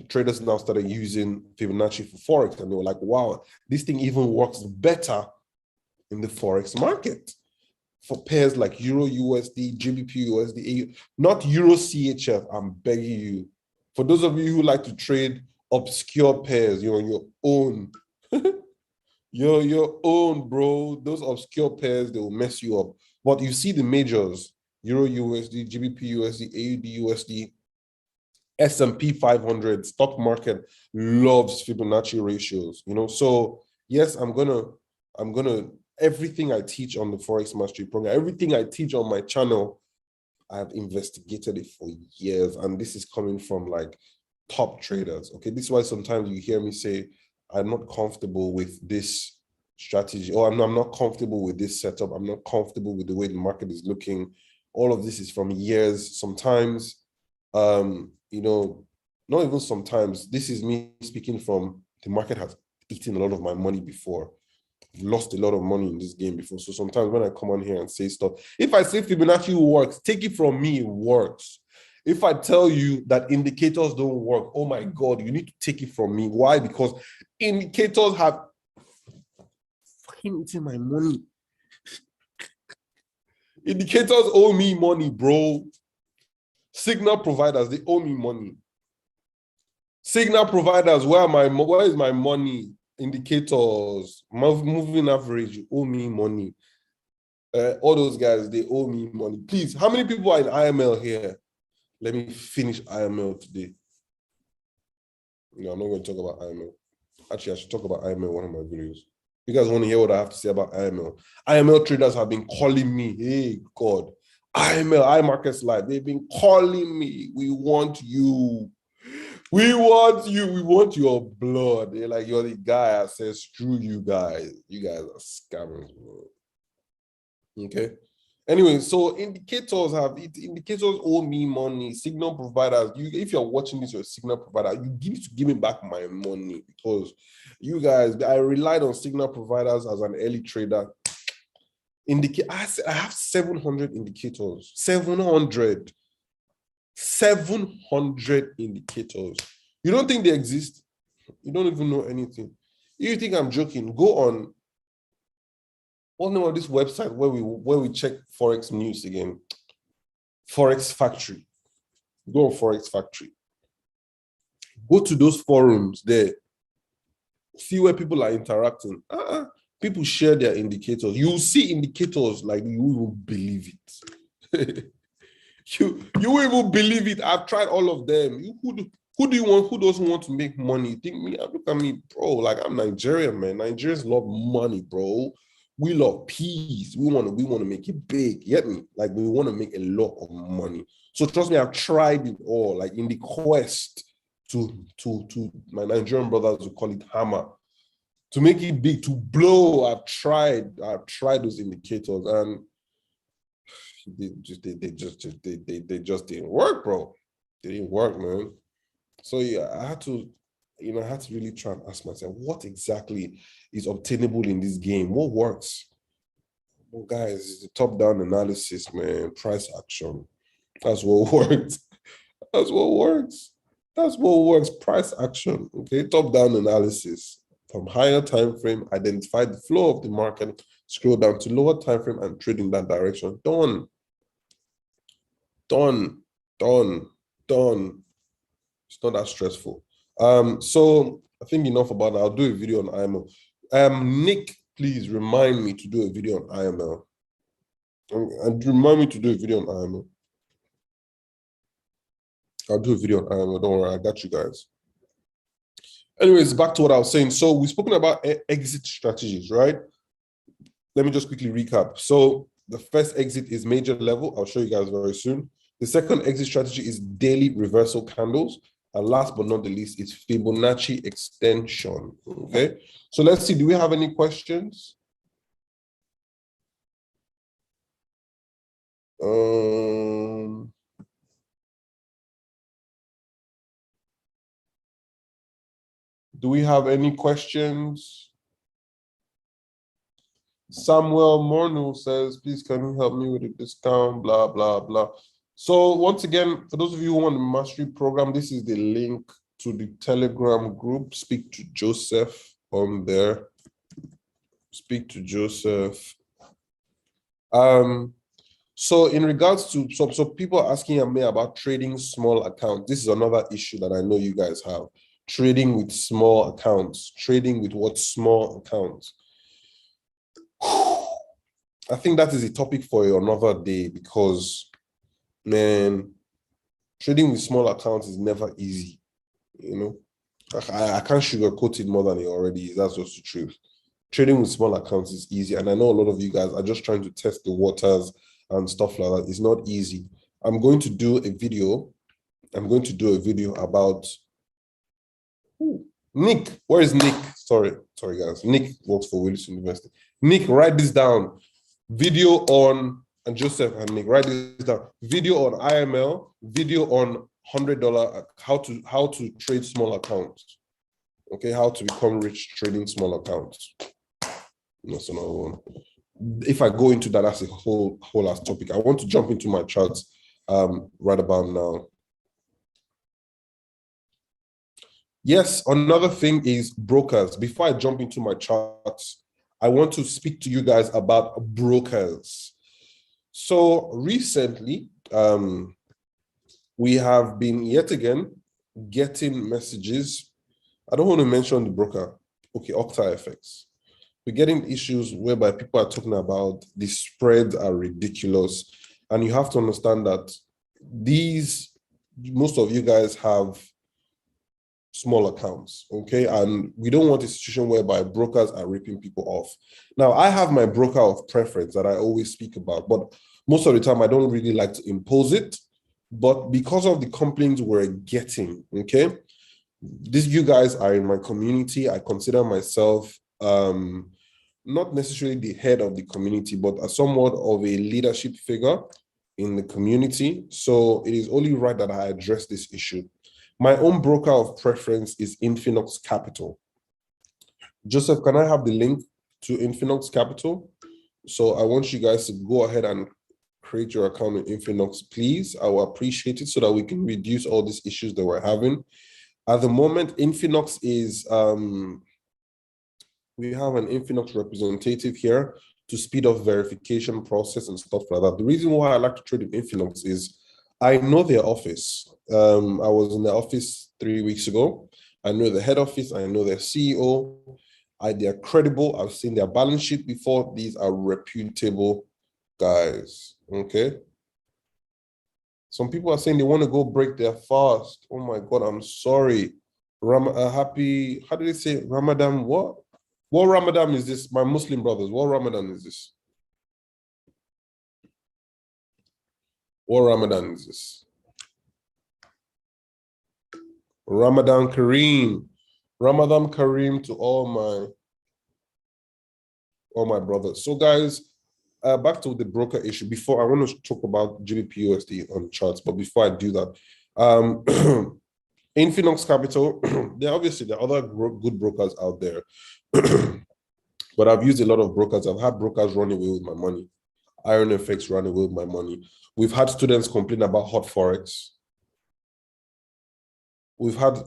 Traders now started using Fibonacci for Forex, and they were like, wow, this thing even works better in the Forex market for pairs like Euro USD, GBP USD, not Euro CHF. I'm begging you. For those of you who like to trade obscure pairs, you're on your own. You're your own, bro. Those obscure pairs, they will mess you up. But you see the majors, Euro USD, GBP USD, AUD USD, S&P 500 stock market loves Fibonacci ratios, you know. So yes, I'm gonna everything I teach on the Forex Mastery Program, everything I teach on my channel, I have investigated it for years, and this is coming from like top traders. Okay, this is why sometimes you hear me say I'm not comfortable with this strategy, or I'm not comfortable with this setup. I'm not comfortable with the way the market is looking. All of this is from years. Sometimes you know, not even sometimes, this is me speaking from the market has eaten a lot of my money before. I've lost a lot of money in this game before. So sometimes when I come on here and say stuff, if I say Fibonacci works, take it from me, it works. If I tell you that indicators don't work, oh my God, you need to take it from me. Why? Because indicators have fucking eaten my money. Indicators owe me money, bro. Signal providers, they owe me money. Signal providers, where is my money? Indicators, moving average, you owe me money. All those guys, they owe me money. Please, how many people are in IML here? Let me finish IML today. No, I'm not going to talk about IML. Actually, I should talk about IML in one of my videos. You guys want to hear what I have to say about IML? IML traders have been calling me. Hey, God. IML, iMarkets Live. They've been calling me. We want you. We want you. We want your blood. They're like, you're the guy that says, screw you guys. You guys are scammers, bro. Okay. Anyway, so indicators owe me money. Signal providers, if you're watching this, you're a signal provider, you need to give me back my money because you guys, I relied on signal providers as an early trader. I have 700 indicators. 700 indicators. You don't think they exist? You don't even know anything. If you think I'm joking, go on. What's the name of this website where we check Forex news again? Forex Factory. Go on Forex Factory. Go to those forums there. See where people are interacting. People share their indicators. You will see indicators like you will believe it. you will even believe it. I've tried all of them. Who do you want? Who doesn't want to make money? Think me? Look at me, bro. Like I'm Nigerian, man. Nigerians love money, bro. We love peace. We want to make it big. Get me? Like we want to make a lot of money. So trust me, I've tried it all. Like in the quest to my Nigerian brothers who call it hammer, to make it big, to blow. I've tried those indicators and they just didn't work, bro. They didn't work, man. So yeah, I had to really try and ask myself, what exactly is obtainable in this game? What works? Well, guys, it's the top-down analysis, man. Price action. That's what works. That's what works. That's what works. Price action. Okay, top-down analysis. From higher time frame, identify the flow of the market, scroll down to lower time frame and trade in that direction. Done. It's not that stressful. So I think enough about that. I'll do a video on IML. Nick, please remind me to do a video on IML. And remind me to do a video on IML. I'll do a video on IML. Don't worry, I got you guys. Anyways, back to what I was saying. So we've spoken about exit strategies, right? Let me just quickly recap. So the first exit is major level. I'll show you guys very soon. The second exit strategy is daily reversal candles. And last but not the least, it's Fibonacci extension. Okay. So let's see. Do we have any questions? Do we have any questions? Samuel Morno says, please can you help me with a discount, blah, blah, blah. So once again, for those of you who want the mastery program, this is the link to the Telegram group. Speak to Joseph on there. Speak to Joseph. So in regards to, so people are asking me about trading small accounts. This is another issue that I know you guys have. Trading with small accounts. Trading with what small accounts? I think that is a topic for another day because, man, trading with small accounts is never easy. You know, I can't sugarcoat it more than it already is. That's just the truth. Trading with small accounts is easy. And I know a lot of you guys are just trying to test the waters and stuff like that. It's not easy. I'm going to do a video. About Nick. Where is Nick? Sorry, guys. Nick works for Willis University. Nick, write this down. Video on, and Joseph and Nick, write this down. Video on IML, video on $100, how to trade small accounts. Okay, how to become rich trading small accounts. That's another one. If I go into that, that's a whole ass topic. I want to jump into my charts right about now. Yes, another thing is brokers. Before I jump into my charts, I want to speak to you guys about brokers. So recently, we have been yet again getting messages. I don't want to mention the broker. Okay, Octa FX. we're getting issues whereby people are talking about the spreads are ridiculous. And you have to understand that most of you guys have small accounts, okay? And we don't want a situation whereby brokers are ripping people off. Now, I have my broker of preference that I always speak about, but most of the time I don't really like to impose it. But because of the complaints we're getting, okay, you guys are in my community. I consider myself not necessarily the head of the community, but somewhat of a leadership figure in the community. So it is only right that I address this issue. My own broker of preference is Infinox Capital. Joseph, can I have the link to Infinox Capital? So I want you guys to go ahead and create your account in Infinox, please. I will appreciate it so that we can reduce all these issues that we're having. At the moment, Infinox is, we have an Infinox representative here to speed up verification process and stuff like that. The reason why I like to trade in Infinox is I know their office. I was in the office 3 weeks ago. I know the head office. I know their CEO. They're credible. I've seen their balance sheet before. These are reputable guys. Okay. Some people are saying they want to go break their fast. Oh my God, I'm sorry. Happy, how do they say Ramadan? What? What Ramadan is this? My Muslim brothers, what Ramadan is this? What Ramadan is this? Ramadan Kareem. Ramadan Kareem to all my brothers. So guys, back to the broker issue. Before, I want to talk about GBP/USD on charts, but before I do that, Infinox Capital, there are other good brokers out there, but I've used a lot of brokers. I've had brokers run away with my money. Iron FX run away with my money. We've had students complain about hot Forex. We've had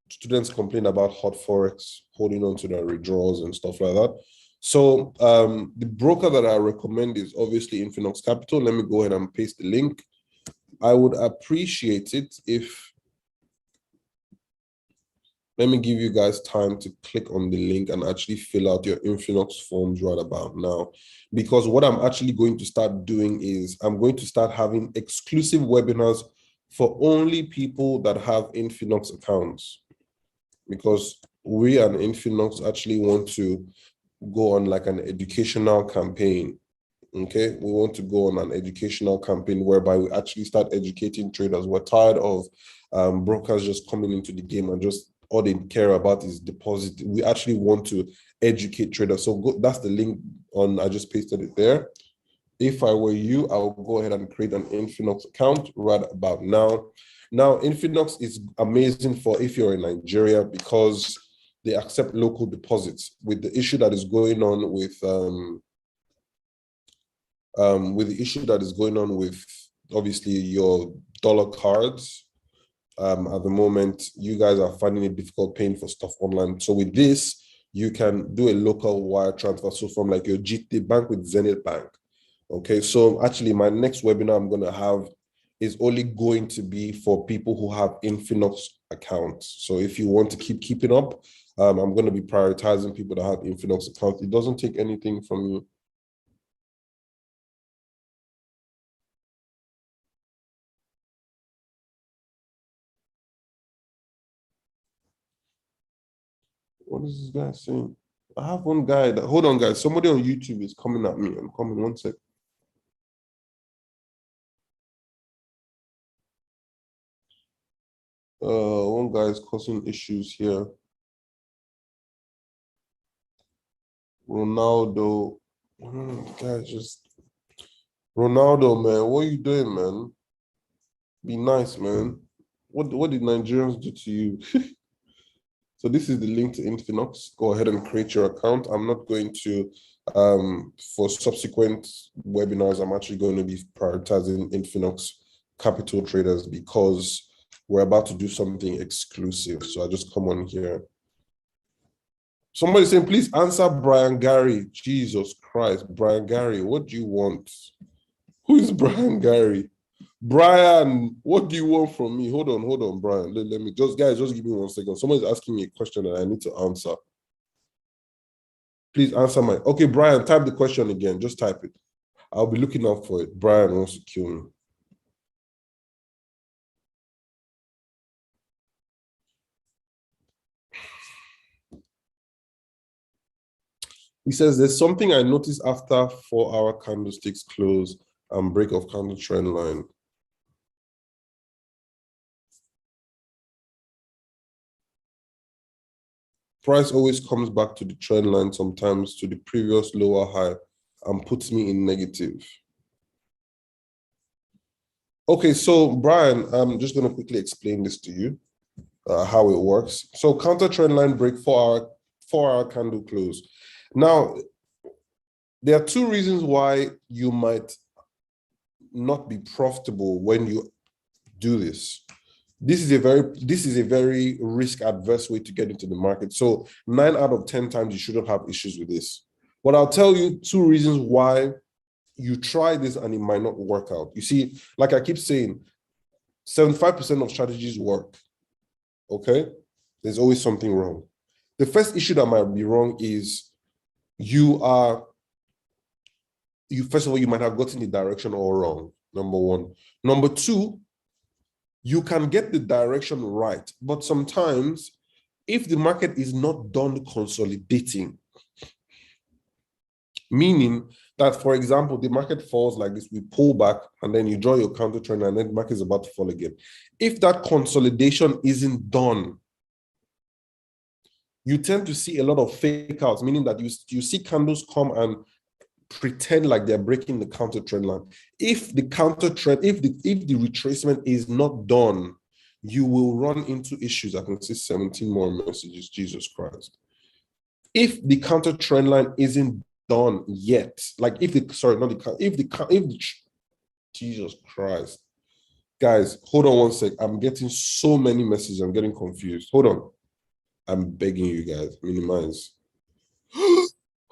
students complain about hot Forex, holding on to their withdrawals and stuff like that. So the broker that I recommend is obviously Infinox Capital. Let me go ahead and paste the link. I would appreciate it if, let me give you guys time to click on the link and actually fill out your Infinox forms right about now. Because what I'm actually going to start doing is I'm going to start having exclusive webinars for only people that have Infinox accounts. Because we and Infinox actually want to go on like an educational campaign. Okay, we want to go on an educational campaign whereby we actually start educating traders. We're tired of brokers just coming into the game and just all they care about is deposit. We actually want to educate traders. So that's the link on, I just pasted it there. If I were you, I would go ahead and create an Infinox account right about now. Now, Infinox is amazing for if you're in Nigeria because they accept local deposits. With the issue that is going on with obviously your dollar cards, at the moment, you guys are finding it difficult paying for stuff online. So with this, you can do a local wire transfer. So from like your GT Bank with Zenith Bank. Okay, so actually my next webinar I'm going to have is only going to be for people who have Infinox accounts. So if you want to keep keeping up, I'm going to be prioritizing people that have Infinox accounts. It doesn't take anything from you. What is this guy saying? I have one guy that, hold on guys, somebody on YouTube is coming at me. I'm coming, one sec. One guy is causing issues here. Ronaldo, guys, just Ronaldo, man, what are you doing, man? Be nice, man. What did Nigerians do to you? So this is the link to Infinox. Go ahead and create your account. I'm not going to, for subsequent webinars, I'm actually going to be prioritizing Infinox Capital traders because we're about to do something exclusive. So I just come on here. Somebody saying, please answer Brian Gary. Jesus Christ, Brian Gary, what do you want? Who is Brian Gary? Brian, what do you want from me? Hold on, Brian. Let me just, guys, just give me 1 second. Someone's asking me a question that I need to answer. Please answer my, okay, Brian, type the question again. Just type it. I'll be looking out for it. Brian wants to kill me. He says, there's something I noticed after 4-hour candlesticks close and break of candle trend line. Price always comes back to the trend line, sometimes to the previous lower high, and puts me in negative. Okay, so Brian, I'm just going to quickly explain this to you, how it works. So counter trend line break, 4-hour candle close. Now, there are two reasons why you might not be profitable when you do this. This is a very risk adverse way to get into the market. So 9 out of 10 times you shouldn't have issues with this. But I'll tell you 2 reasons why you try this and it might not work out. You see, like I keep saying, 75% of strategies work. Okay? There's always something wrong. The first issue that might be wrong is first of all, you might have gotten the direction all wrong, number one. Number two, you can get the direction right, but sometimes if the market is not done consolidating, meaning that, for example, the market falls like this, we pull back, and then you draw your counter trend, and then the market is about to fall again. If that consolidation isn't done, you tend to see a lot of fake outs, meaning that you see candles come and pretend like they're breaking the counter trend line. If the counter trend, if the retracement is not done, you will run into issues. I can see 17 more messages. Jesus Christ. If the counter trend line isn't done yet, like if the Jesus Christ. Guys, hold on 1 sec. I'm getting so many messages. I'm getting confused. Hold on. I'm begging you guys, minimize.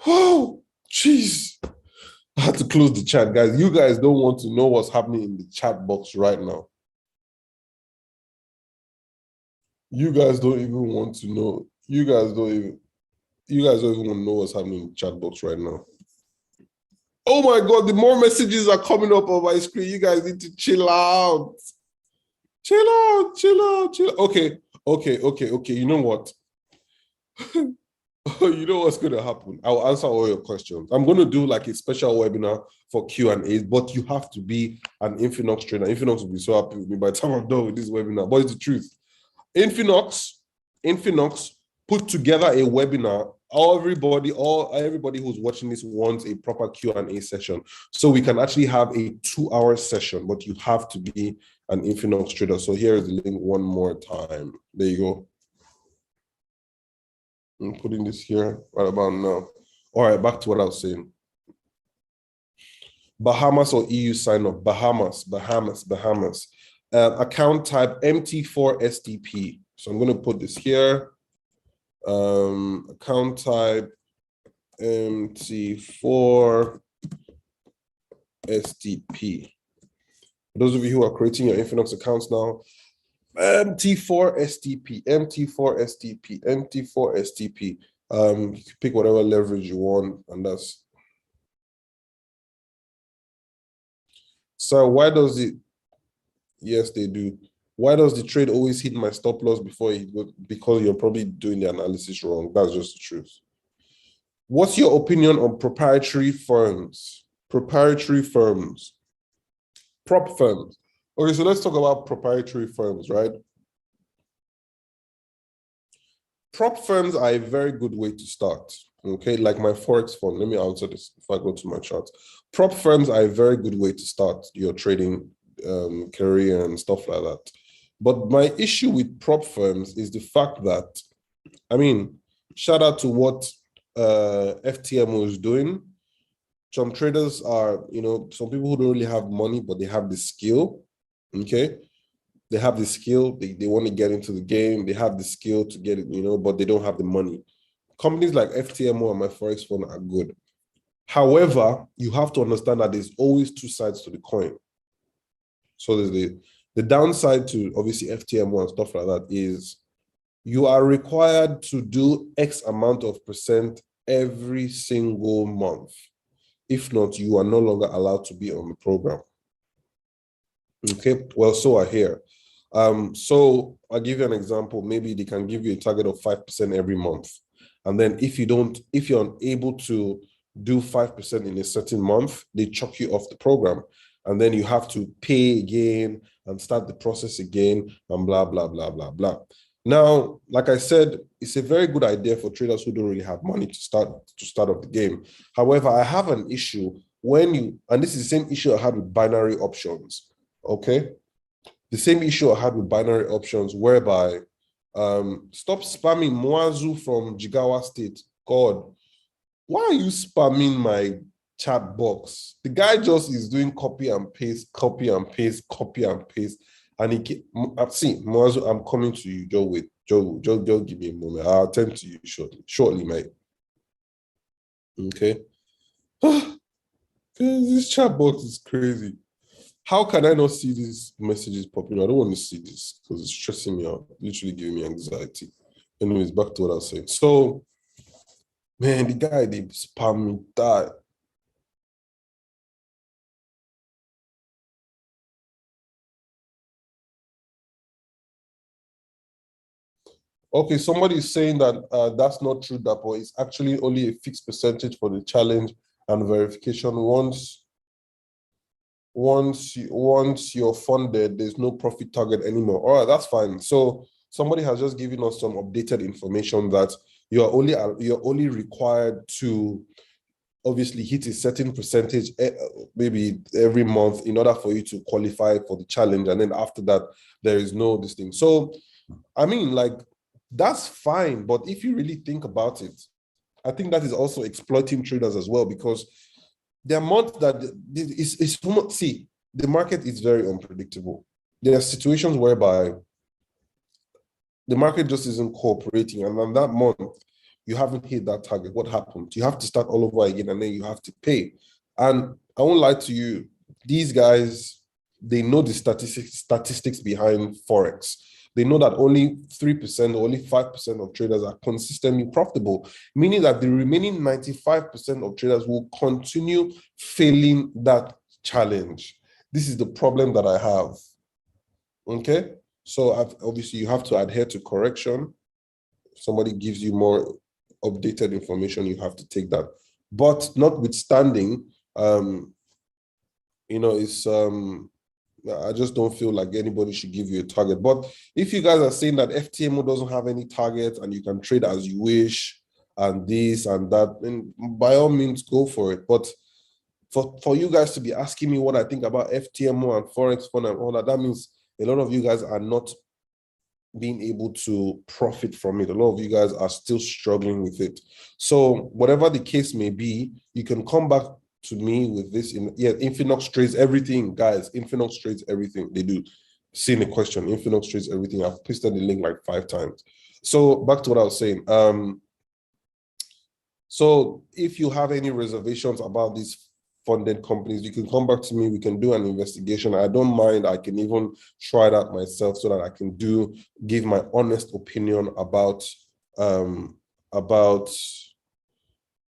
Oh, jeez. I had to close the chat, guys. You guys don't want to know what's happening in the chat box right now. You guys don't even want to know. You guys don't even want to know what's happening in the chat box right now. Oh my God, the more messages are coming up on my screen. You guys need to chill out. Chill out. Okay. You know what? You know what's going to happen? I'll answer all your questions. I'm going to do like a special webinar for Q&As, but you have to be an Infinox trainer. Infinox will be so happy with me by the time I'm done with this webinar. But it's the truth. Infinox put together a webinar. Everybody who's watching this wants a proper Q&A session. So we can actually have a 2-hour session, but you have to be an Infinox trader. So here's the link one more time. There you go. I'm putting this here right about now. All right, back to what I was saying. Bahamas or EU sign up? Bahamas. Account type MT4 SDP. So I'm going to put this here. Account type MT4 SDP. For those of you who are creating your Infinox accounts now, MT4 SDP. You can pick whatever leverage you want, and that's. So why does it? Yes, they do. Why does the trade always hit my stop loss before it goes? Because you're probably doing the analysis wrong. That's just the truth. What's your opinion on proprietary firms? Prop firms. Okay, so let's talk about proprietary firms, right? Prop firms are a very good way to start. Okay, like my Forex fund. Let me answer this if I go to my charts. Prop firms are a very good way to start your trading career and stuff like that. But my issue with prop firms is the fact that, I mean, shout out to what FTMO is doing. Some traders are, some people who don't really have money, but they have the skill. Okay. They have the skill. They want to get into the game. They have the skill to get it, but they don't have the money. Companies like FTMO and my Forex fund are good. However, you have to understand that there's always two sides to the coin. So there's the downside to obviously FTMO and stuff like that is you are required to do X amount of percent every single month. If not, you are no longer allowed to be on the program. Okay, well, so I hear. So I'll give you an example. Maybe they can give you a target of 5% every month. And then if you're unable to do 5% in a certain month, they chuck you off the program. And then you have to pay again and start the process again and blah, blah, blah, blah, blah. Now, like I said, it's a very good idea for traders who don't really have money to start off the game. However, I have an issue and this is the same issue I had with binary options. Okay, the same issue I had with binary options, whereby stop spamming Moazu from Jigawa State. God, why are you spamming my chat box? The guy just is doing copy and paste, copy and paste, copy and paste. And see, Moazu, I'm coming to you. Joe, wait. Joe, give me a moment. I'll attend to you shortly, mate. Okay. This chat box is crazy. How can I not see these messages popping? I don't want to see this because it's stressing me out, literally giving me anxiety. Anyways, back to what I was saying. So, man, the guy, they spam me that. Okay, somebody is saying that that's not true, that boy. It's actually only a fixed percentage for the challenge and verification. Once you're funded, there's no profit target anymore. All right, that's fine. So somebody has just given us some updated information that you're only required to obviously hit a certain percentage maybe every month in order for you to qualify for the challenge, and then after that there is no this thing. So I mean, like, that's fine, but if you really think about it, I think that is also exploiting traders as well, because the amount that is see, the market is very unpredictable. There are situations whereby the market just isn't cooperating, and on that month you haven't hit that target. What happened? You have to start all over again, and then you have to pay. And I won't lie to you, these guys, they know the statistics behind Forex. They know that only 3% or only 5% of traders are consistently profitable, meaning that the remaining 95% of traders will continue failing that challenge. This is the problem that I have. Okay? So obviously you have to adhere to correction. If somebody gives you more updated information, you have to take that. But notwithstanding, it's I just don't feel like anybody should give you a target. But if you guys are saying that FTMO doesn't have any target and you can trade as you wish and this and that, then by all means go for it. But for you guys to be asking me what I think about FTMO and Forex Fund and all that, that means a lot of you guys are not being able to profit from it. A lot of you guys are still struggling with it. So whatever the case may be, you can come back to me with this. Infinox trades everything, guys. Infinox trades everything. They do. Seeing the question, Infinox trades everything. I've pasted the link like 5 times. So back to what I was saying. So if you have any reservations about these funded companies, you can come back to me. We can do an investigation. I don't mind. I can even try that myself so that I can give my honest opinion about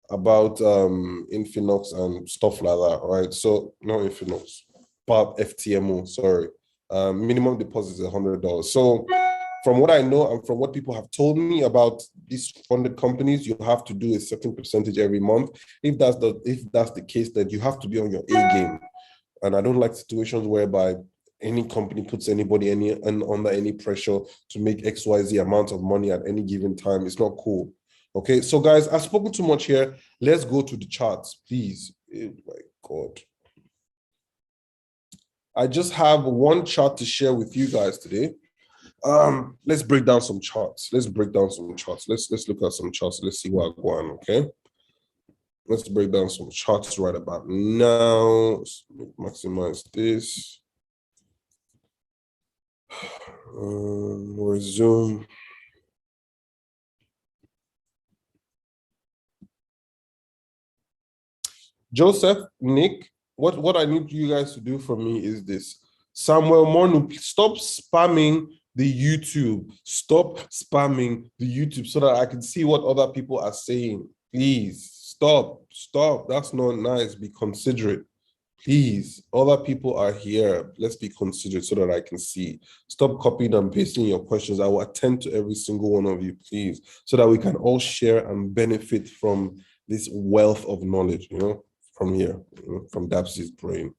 Infinox and stuff like that, right? So not Infinox, but FTMO, sorry. Minimum deposit is $100. So from what I know and from what people have told me about these funded companies, you have to do a certain percentage every month. If that's the case, then you have to be on your A game. And I don't like situations whereby any company puts anybody under any pressure to make XYZ amount of money at any given time. It's not cool. Okay, so guys, I've spoken too much here. Let's go to the charts, please. Oh my God. I just have one chart to share with you guys today. Let's break down some charts. Let's look at some charts. Let's see what going on, okay? Let's break down some charts right about now. Let's maximize this. Resume. Joseph, Nick, what I need you guys to do for me is this. Samuel Monu, stop spamming the YouTube. Stop spamming the YouTube so that I can see what other people are saying. Please stop. That's not nice. Be considerate. Please, other people are here. Let's be considerate so that I can see. Stop copying and pasting your questions. I will attend to every single one of you, please, so that we can all share and benefit from this wealth of knowledge, from here, from Dapsy's brain.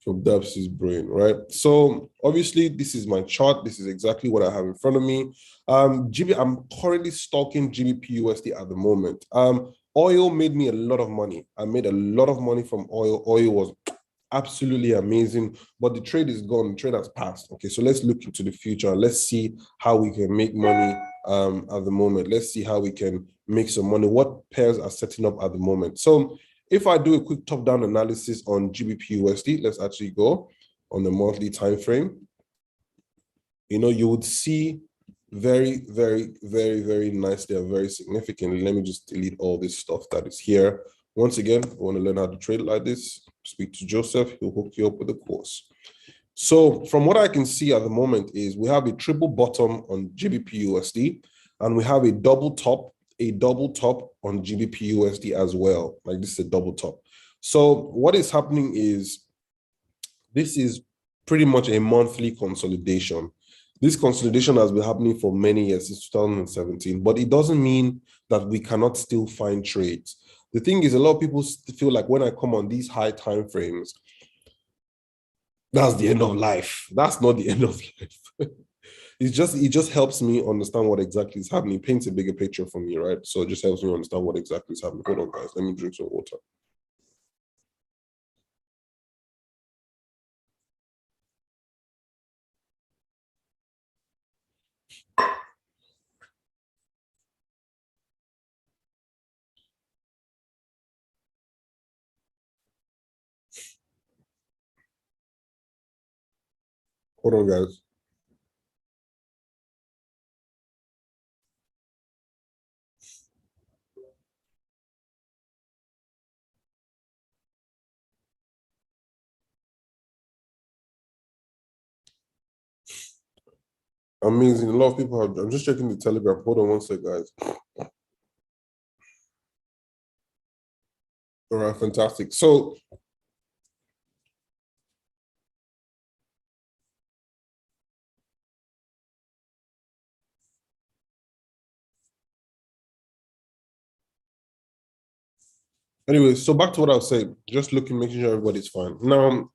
From Dapsy's brain, right? So obviously, this is my chart. This is exactly what I have in front of me. I'm currently stalking GBP/USD at the moment. Oil made me a lot of money. I made a lot of money from oil. Oil was absolutely amazing, but the trade is gone. The trade has passed. Okay, so let's look into the future. Let's see how we can make money at the moment. Let's see how we can make some money. What pairs are setting up at the moment? So if I do a quick top-down analysis on GBP/USD, let's actually go on the monthly time frame. You would see very, very, very, very nicely and very significantly. Let me just delete all this stuff that is here. Once again, if you want to learn how to trade like this, speak to Joseph. He'll hook you up with a course. So from what I can see at the moment is we have a triple bottom on GBP/USD, and we have a double top on GBP/USD as well. Like this is a double top. So what is happening is this is pretty much a monthly consolidation. This consolidation has been happening for many years, since 2017, but it doesn't mean that we cannot still find trades. The thing is, a lot of people feel like when I come on these high time frames, that's the end of life. That's not the end of life. It just helps me understand what exactly is happening. It paints a bigger picture for me, right? So it just helps me understand what exactly is happening. Hold on, guys. Let me drink some water. Hold on, guys. Amazing. A lot of people have. I'm just checking the Telegram. Hold on one sec, guys. All right, fantastic. So anyway, so back to what I was saying. Just looking, making sure everybody's fine. Now,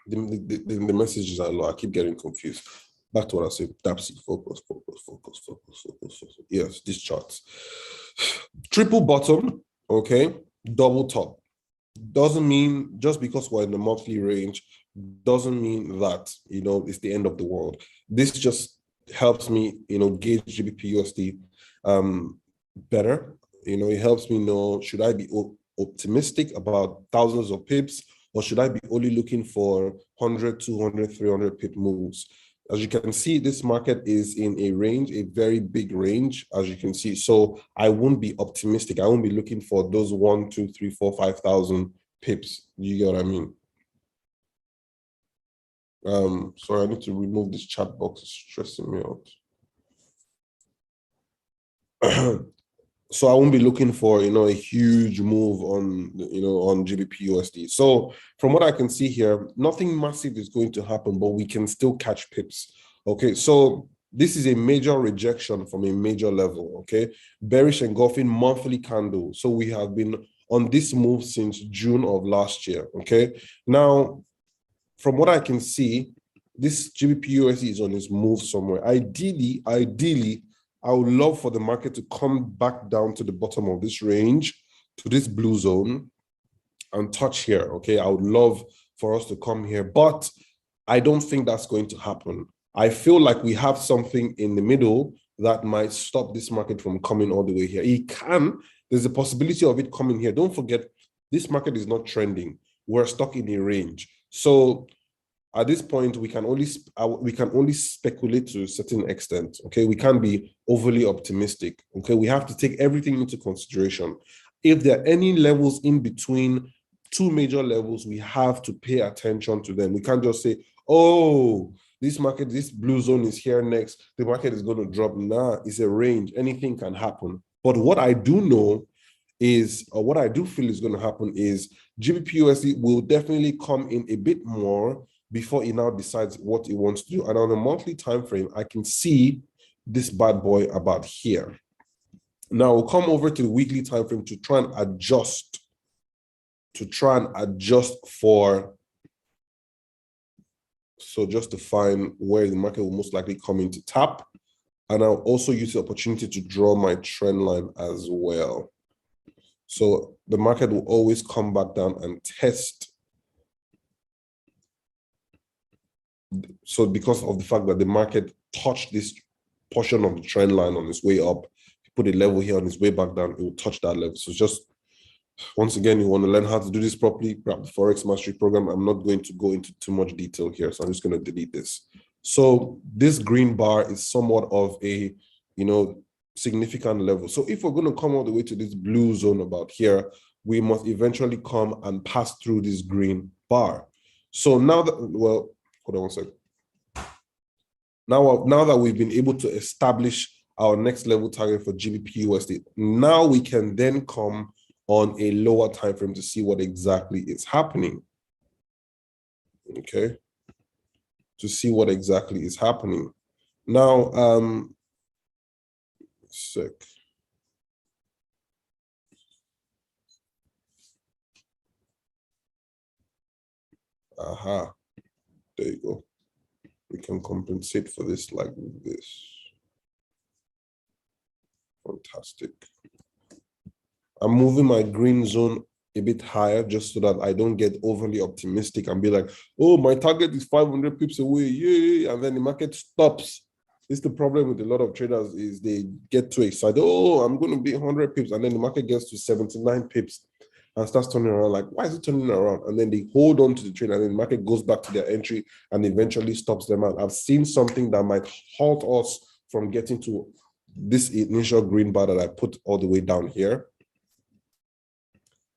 the messages are a lot. I keep getting confused. Back to what I said. Dapsy, focus. Yes, these charts. Triple bottom, okay, double top. Doesn't mean just because we're in the monthly range, doesn't mean that, it's the end of the world. This just helps me, gauge GBP/USD better. It helps me know, should I be optimistic about thousands of pips, or should I be only looking for 100, 200, 300 pip moves? As you can see, this market is in a range, a very big range, as you can see. So I won't be optimistic. I won't be looking for those 1, 2, 3, 4, 5,000 pips. You get what I mean? Sorry, I need to remove this chat box. It's stressing me out. So I won't be looking for, a huge move on, on GBP/USD. So from what I can see here, nothing massive is going to happen, but we can still catch pips. Okay, so this is a major rejection from a major level. Okay, bearish engulfing monthly candle. So we have been on this move since June of last year. Okay, now from what I can see, this GBP/USD is on its move somewhere. Ideally, I would love for the market to come back down to the bottom of this range, to this blue zone, and touch here, okay? I would love for us to come here, but I don't think that's going to happen. I feel like we have something in the middle that might stop this market from coming all the way here. It can. There's a possibility of it coming here. Don't forget, this market is not trending. We're stuck in a range. So at this point, we can only speculate to a certain extent. Okay, we can't be overly optimistic. Okay, we have to take everything into consideration. If there are any levels in between two major levels, we have to pay attention to them. We can't just say, oh, this market, this blue zone is here next, the market is going to drop. Nah, it's a range. Anything can happen. But what I do know is, or what I do feel is going to happen is GBP/USD will definitely come in a bit more before it now decides what it wants to do. And on a monthly time frame, I can see this bad boy about here. Now we'll come over to the weekly time frame to try and adjust, for, so just to find where the market will most likely come in to tap. And I'll also use the opportunity to draw my trend line as well. So the market will always come back down and test. So because of the fact that the market touched this portion of the trend line on its way up, put a level here on its way back down, it will touch that level. So just, once again, you want to learn how to do this properly, grab the Forex Mastery Program. I'm not going to go into too much detail here, so I'm just going to delete this. So this green bar is somewhat of a, significant level. So if we're going to come all the way to this blue zone about here, we must eventually come and pass through this green bar. So now that, well, hold on one second. Now that we've been able to establish our next level target for GBP/USD, now we can then come on a lower time frame to see what exactly is happening. Okay, to see what exactly is happening. Now, sick. Aha, there you go. We can compensate for this like this. Fantastic. I'm moving my green zone a bit higher just so that I don't get overly optimistic and be like, oh, my target is 500 pips away, yay, and then the market stops. It's the problem with a lot of traders is they get too excited. Oh, I'm going to be 100 pips, and then the market gets to 79 pips and starts turning around like, why is it turning around? And then they hold on to the trade, and then the market goes back to their entry and eventually stops them out. I've seen something that might halt us from getting to this initial green bar that I put all the way down here.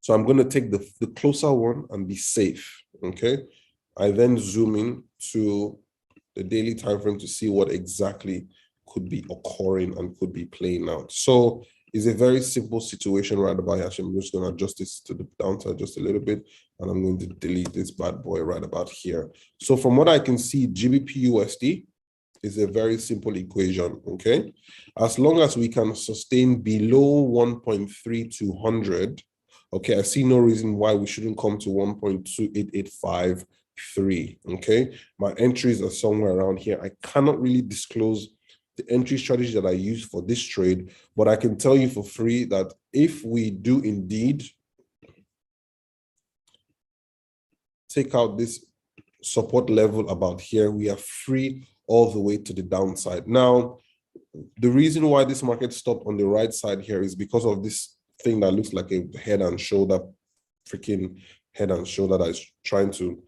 So I'm going to take the closer one and be safe, okay? I then zoom in to the daily time frame to see what exactly could be occurring and could be playing out. So it's a very simple situation right about here. I'm just going to adjust this to the downside just a little bit, and I'm going to delete this bad boy right about here. So from what I can see, GBP/USD is a very simple equation, okay? As long as we can sustain below 1.3200, okay, I see no reason why we shouldn't come to 1.28853, okay? My entries are somewhere around here. I cannot really disclose the entry strategy that I use for this trade, but I can tell you for free that if we do indeed take out this support level about here, we are free all the way to the downside. Now, the reason why this market stopped on the right side here is because of this thing that looks like a head and shoulder, freaking head and shoulder that is trying to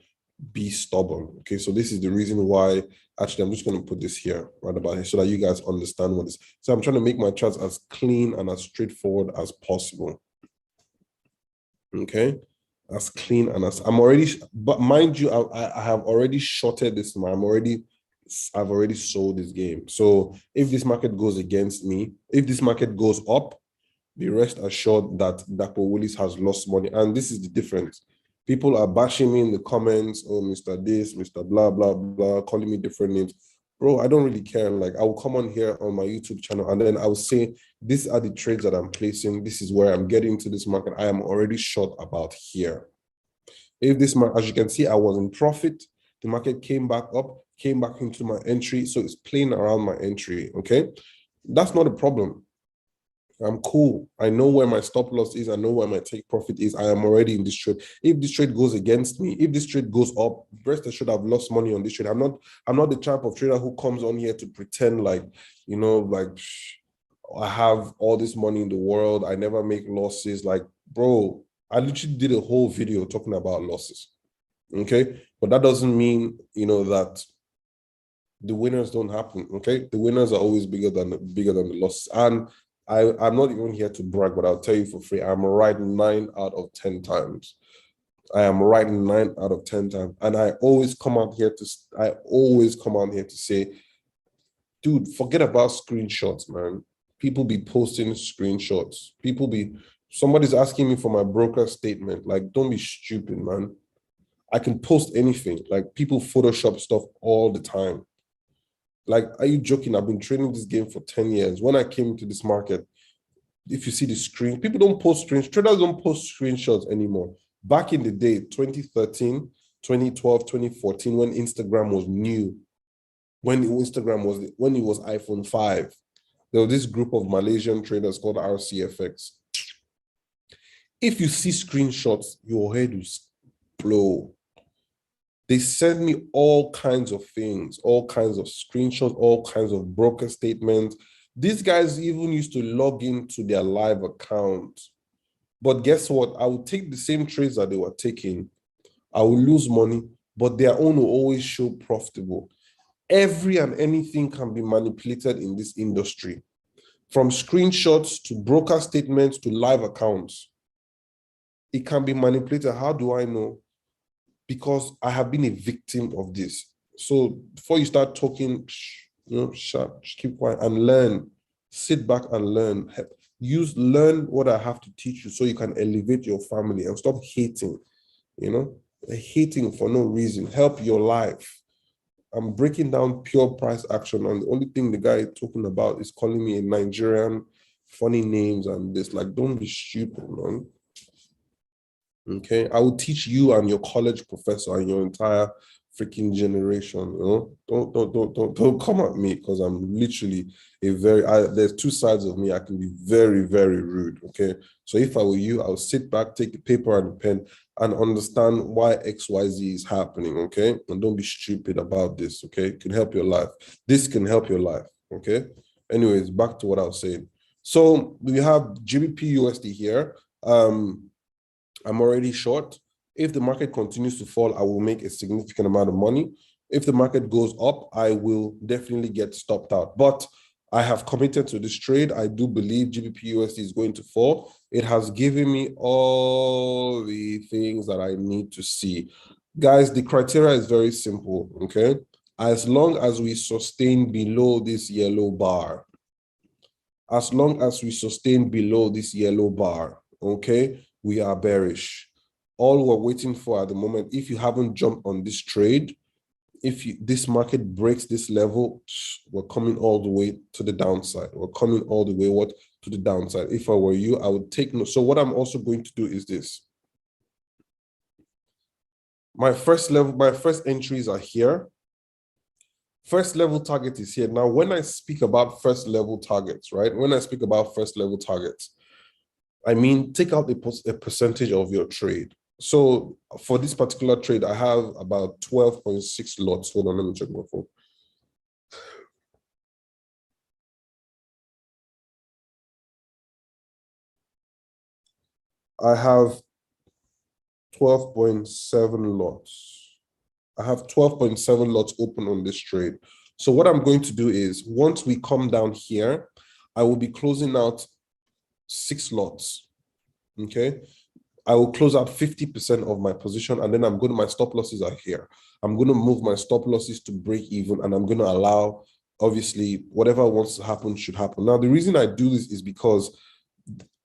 be stubborn. Okay, so this is the reason why. Actually, I'm just going to put this here right about here so that you guys understand what this. So I'm trying to make my charts as clean and as straightforward as possible. Okay, as clean and as I'm already, but mind you, I have already shorted this. I've already sold this game. So if this market goes against me, if this market goes up, be rest assured that Dapo Willis has lost money. And this is the difference. People are bashing me in the comments, oh, Mr. This, Mr. Blah, blah, blah, calling me different names. Bro, I don't really care. Like, I will come on here on my YouTube channel and then I will say, these are the trades that I'm placing. This is where I'm getting to this market. I am already short about here. If this market, as you can see, I was in profit. The market came back up, came back into my entry. So it's playing around my entry, okay? That's not a problem. I'm cool. I know where my stop loss is. I know where my take profit is. I am already in this trade. If this trade goes against me, if this trade goes up, rest assured I've lost money on this trade. I'm not the type of trader who comes on here to pretend like, like I have all this money in the world. I never make losses. Like, bro, I literally did a whole video talking about losses. Okay. But that doesn't mean, that the winners don't happen. Okay. The winners are always bigger than the losses. And I'm not even here to brag, but I'll tell you for free, I'm right 9 out of 10 times. I am right 9 out of 10 times. And I always come out here to say, dude, forget about screenshots, man. People be posting screenshots. Somebody's asking me for my broker statement. Like, don't be stupid, man. I can post anything. Like, people Photoshop stuff all the time. Like, are you joking? I've been trading this game for 10 years. When I came into this market, if you see the screen, people don't post screens. Traders don't post screenshots anymore. Back in the day, 2013, 2012, 2014, when Instagram was new, when it was iPhone 5, there was this group of Malaysian traders called RCFX. If you see screenshots, your head will blow. They send me all kinds of things, all kinds of screenshots, all kinds of broker statements. These guys even used to log into their live account. But guess what? I would take the same trades that they were taking. I will lose money, but their own will always show profitable. Every and anything can be manipulated in this industry, from screenshots to broker statements to live accounts. It can be manipulated. How do I know? Because I have been a victim of this. So before you start talking, sharp, keep quiet and learn. Sit back and learn. Learn what I have to teach you so you can elevate your family and stop hating, hating for no reason. Help your life. I'm breaking down pure price action, and the only thing the guy is talking about is calling me a Nigerian, funny names and this. Like, don't be stupid, man. Okay, I will teach you and your college professor and your entire freaking generation. Don't come at me, because I'm literally there's two sides of me. I can be very, very rude. Okay, so if I were you, I would sit back, take a paper and a pen, and understand why XYZ is happening. Okay, and don't be stupid about this. Okay, it can help your life. This can help your life. Okay. Anyways, back to what I was saying. So we have GBP USD here. I'm already short. If the market continues to fall, I will make a significant amount of money. If the market goes up, I will definitely get stopped out. But I have committed to this trade. I do believe GBP USD is going to fall. It has given me all the things that I need to see. Guys, the criteria is very simple, okay? As long as we sustain below this yellow bar, okay, we are bearish. All we're waiting for at the moment, if you haven't jumped on this trade, this market breaks this level, we're coming all the way to the downside. We're coming all the way to the downside. If I were you, I would take note. So what I'm also going to do is this. My first entries are here. First level target is here. Now, when I speak about first level targets, right? When I speak about first level targets, I mean, take out a percentage of your trade. So for this particular trade, I have about 12.6 lots. Hold on, let me check my phone. I have 12.7 lots. I have 12.7 lots open on this trade. So what I'm going to do is, once we come down here, I will be closing out 6 lots, okay? I will close out 50% of my position, and then my stop losses are here. I'm going to move my stop losses to break even, and I'm going to allow, obviously, whatever wants to happen should happen. Now, the reason I do this is because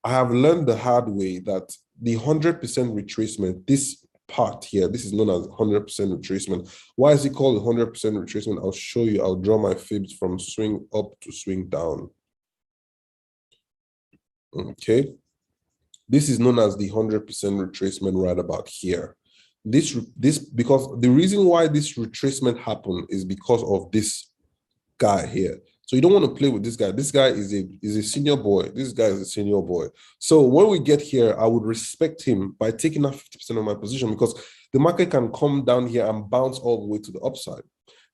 I have learned the hard way that the 100% retracement, this part here, this is known as 100% retracement. Why is it called 100% retracement? I'll show you. I'll draw my fibs from swing up to swing down. Okay. This is known as the 100% retracement right about here. Because the reason why this retracement happened is because of this guy here. So you don't want to play with this guy. This guy is a senior boy. This guy is a senior boy. So when we get here, I would respect him by taking out 50% of my position, because the market can come down here and bounce all the way to the upside.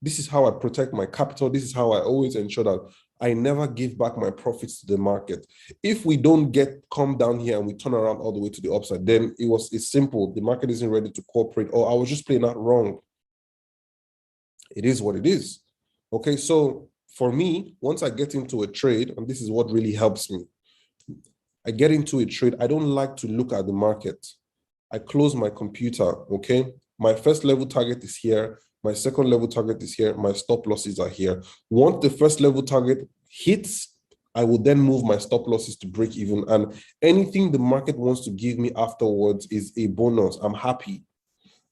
This is how I protect my capital. This is how I always ensure that I never give back my profits to the market. If we don't come down here and we turn around all the way to the upside, then it's simple. The market isn't ready to cooperate, or I was just playing that wrong. It is what it is. Okay, so for me, once I get into a trade, and this is what really helps me, I get into a trade, I don't like to look at the market. I close my computer, okay? My first level target is here. My second level target is here. My stop losses are here. Once the first level target hits, I will then move my stop losses to break even. And anything the market wants to give me afterwards is a bonus. I'm happy.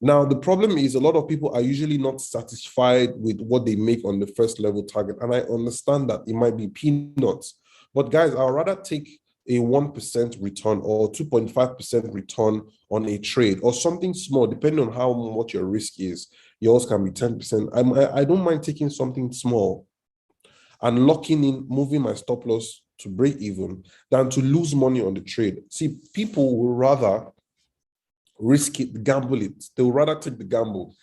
Now, the problem is a lot of people are usually not satisfied with what they make on the first level target. And I understand that it might be peanuts. But guys, I'd rather take a 1% return or 2.5% return on a trade or something small, depending on how much your risk is. Yours can be 10%. I don't mind taking something small and locking in, moving my stop loss to break even than to lose money on the trade. See, people will rather risk it, gamble it. They would rather take the gamble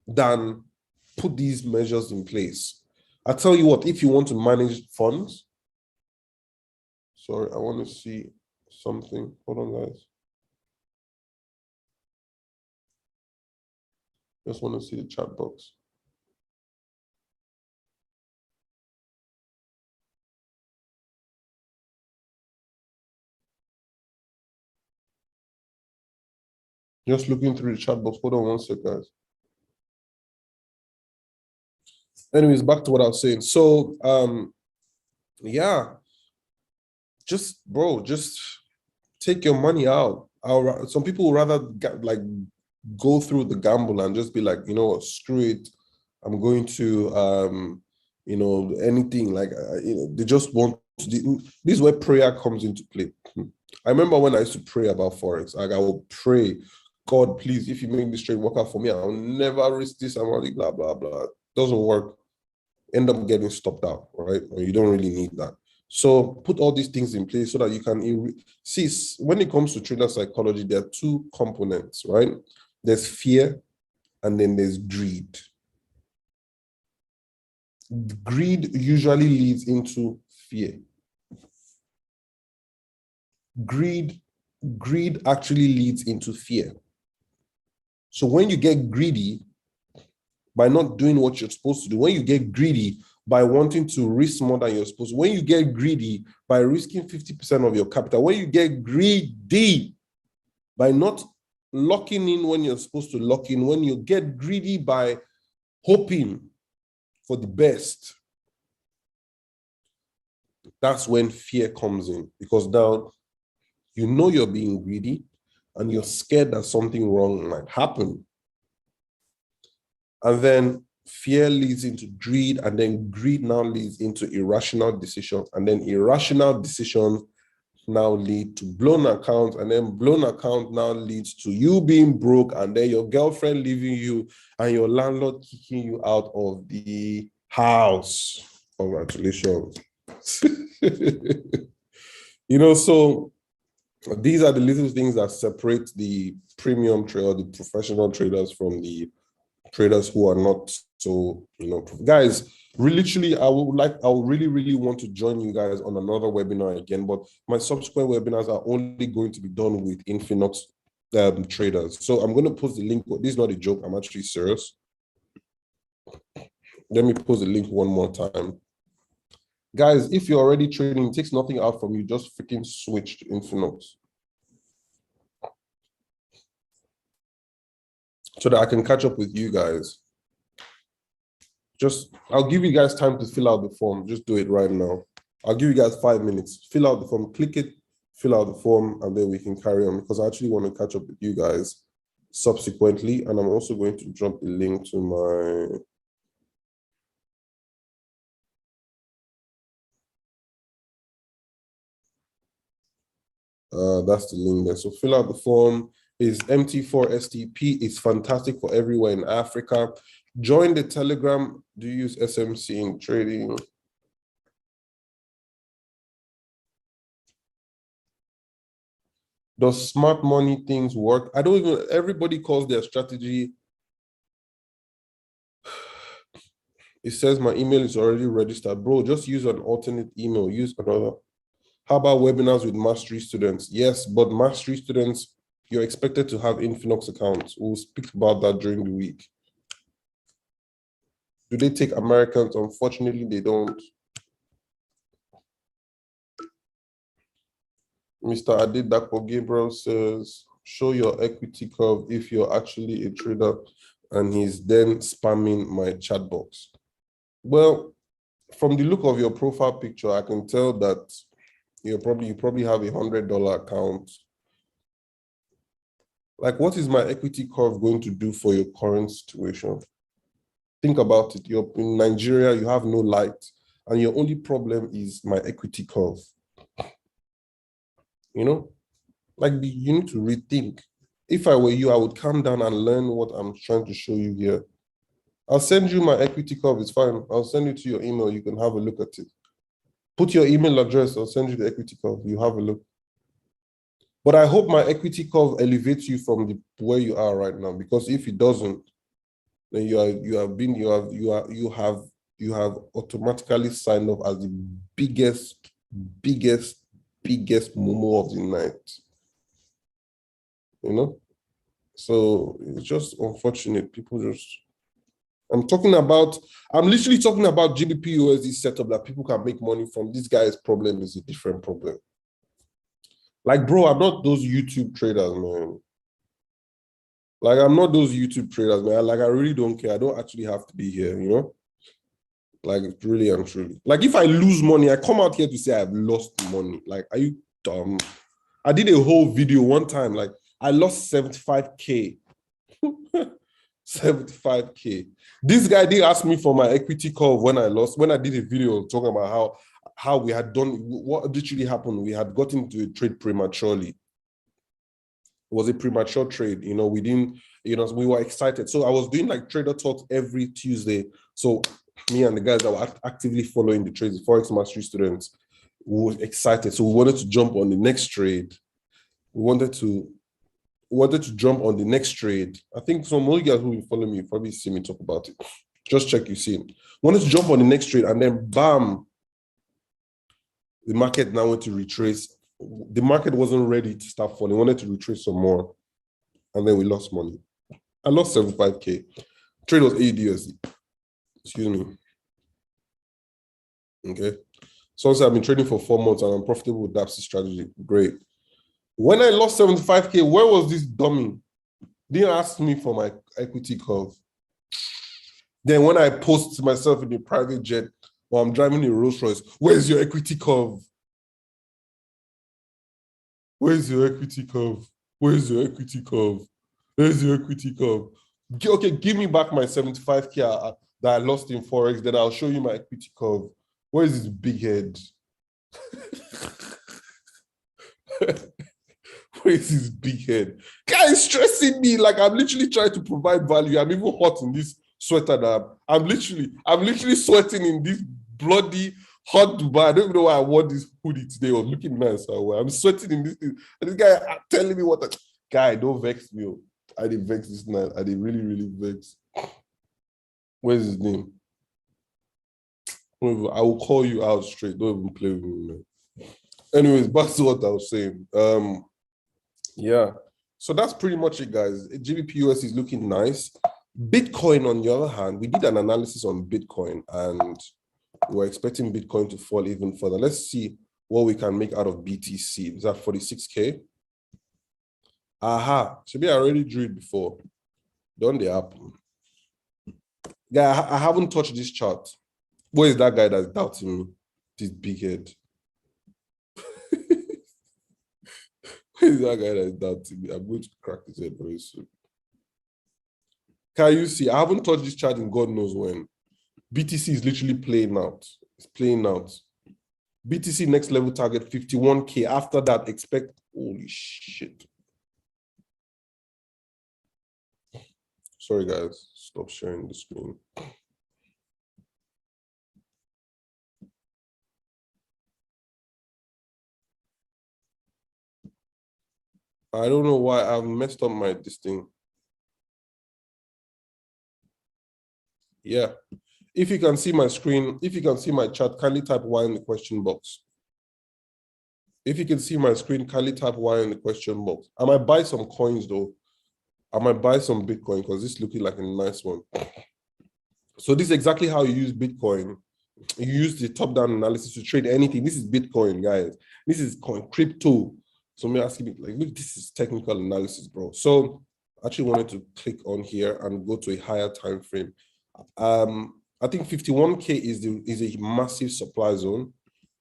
than put these measures in place. I tell you what, if you want to manage funds, sorry, I want to see something. Hold on, guys. Just want to see the chat box. Just looking through the chat box. Hold on one sec, guys. Anyways, back to what I was saying. So, yeah, just take your money out. Some people would rather go through the gamble and just be like, you know what, screw it. I'm going to, anything like, they just want to. This is where prayer comes into play. I remember when I used to pray about Forex, like I would pray, God, please, if you make this trade work out for me, I'll never risk this amount, blah, blah, blah. Doesn't work. End up getting stopped out, right? Or you don't really need that. So put all these things in place so that you can see, when it comes to trader psychology, there are two components, right? There's fear and then there's greed. Greed usually leads into fear. Greed actually leads into fear. So when you get greedy by not doing what you're supposed to do, when you get greedy by wanting to risk more than you're supposed to, when you get greedy by risking 50% of your capital, when you get greedy by not locking in when you're supposed to lock in, when you get greedy by hoping for the best, that's when fear comes in, because now you know you're being greedy and you're scared that something wrong might happen. And then fear leads into greed, and then greed now leads into irrational decisions, and then irrational decisions now lead to blown accounts, and then blown account now leads to you being broke, and then your girlfriend leaving you and your landlord kicking you out of the house. Congratulations. So these are the little things that separate the premium trader, the professional traders, from the traders who are not so, guys, literally, I would really want to join you guys on another webinar again, but my subsequent webinars are only going to be done with Infinux traders. So I'm going to post the link. This is not a joke. I'm actually serious. Let me post the link one more time. Guys, if you're already trading, it takes nothing out from you. Just freaking switch to Infinux so that I can catch up with you guys. I'll give you guys time to fill out the form. Just do it right now. I'll give you guys 5 minutes. Fill out the form, click it, fill out the form, and then we can carry on, because I actually want to catch up with you guys subsequently. And I'm also going to drop the link to my... that's the link there. So fill out the form. It's MT4STP. It's fantastic for everywhere in Africa. Join the Telegram. Do you use SMC in trading? Does smart money things work? I don't even, everybody calls their strategy. It says my email is already registered. Bro, just use an alternate email. Use another. How about webinars with mastery students? Yes, but mastery students, you're expected to have Infinux accounts. We'll speak about that during the week. Do they take Americans? Unfortunately, they don't. Mr. Adedapo Gabriel says, show your equity curve if you're actually a trader, and he's then spamming my chat box. Well, from the look of your profile picture, I can tell that you probably have $100 account. Like, what is my equity curve going to do for your current situation? Think about it. You're in Nigeria, you have no light, and your only problem is my equity curve. You know, like you need to rethink. If I were you, I would calm down and learn what I'm trying to show you here. I'll send you my equity curve. It's fine. I'll send it to your email. You can have a look at it. Put your email address. I'll send you the equity curve. You have a look. But I hope my equity curve elevates you from where you are right now, because if it doesn't, then you have automatically signed up as the biggest momo of the night. You know? So it's just unfortunate. People just, I'm literally talking about GBP USD setup that people can make money from. This guy's problem is a different problem. Like, bro, I'm not those YouTube traders, man. Like, I'm not those YouTube traders, man. Like, I really don't care. I don't actually have to be here, you know? Like, really and truly. Like, if I lose money, I come out here to say I've lost money. Like, are you dumb? I did a whole video one time. Like, I lost 75K. 75K. This guy did ask me for my equity curve when I did a video talking about how we had done, what literally happened. We had gotten into a trade prematurely. It was a premature trade. You know, we didn't, you know, we were excited. So I was doing like trader talks every Tuesday. So me and the guys that were actively following the trades, the Forex Mastery students, we were excited. So we wanted to jump on the next trade. We wanted to jump on the next trade. I think some of you guys who will follow me probably see me talk about it. Just check, you see it. Wanted to jump on the next trade, and then bam, the market now went to retrace. The market wasn't ready to start falling. Wanted to retrace some more, and then we lost money. I lost 75K. Trade was AUD. Excuse me. Okay. So I've been trading for 4 months and I'm profitable with DAPSI strategy. Great. When I lost 75K, where was this dummy? Didn't ask me for my equity curve. Then when I post myself in a private jet or I'm driving a Rolls Royce, where's your equity curve? Where's your equity curve? Where's your equity curve? Where's your equity curve? Okay, give me back my 75K that I lost in Forex, then I'll show you my equity curve. Where is this big head? Where is this big head? Guy is stressing me. Like, I'm literally trying to provide value. I'm even hot in this sweater that I'm literally sweating in this bloody hot Dubai. I don't even know why I wore this hoodie today. I was looking nice. I'm sweating in this thing. And this guy telling me what guy, don't vex me. I didn't vex this night. I didn't really vex. Where's his name? I will call you out straight. Don't even play with me, man. Anyways, back to what I was saying. Yeah. So that's pretty much it, guys. GBP US is looking nice. Bitcoin, on the other hand, we did an analysis on Bitcoin and we're expecting Bitcoin to fall even further. Let's see what we can make out of BTC. Is that 46K? Aha. Should I already drew it before. Don't they happen? Guy, I haven't touched this chart. Where is that guy that's doubting me? This big head. Where is that guy that's doubting me? I'm going to crack his head very soon. Can you see? I haven't touched this chart in God knows when. BTC is literally playing out. It's playing out. BTC next level target 51K. After that, expect, holy shit. Sorry, guys. Stop sharing the screen. I don't know why I've messed up this thing. Yeah. If you can see my screen, if you can see my chat, kindly type Y in the question box. If you can see my screen, kindly type Y in the question box. I might buy some coins though. I might buy some Bitcoin because this is looking like a nice one. So this is exactly how you use Bitcoin. You use the top-down analysis to trade anything. This is Bitcoin, guys. This is crypto. Somebody asking me, like, look, this is technical analysis, bro. So I actually wanted to click on here and go to a higher time frame. I think 51K is a massive supply zone.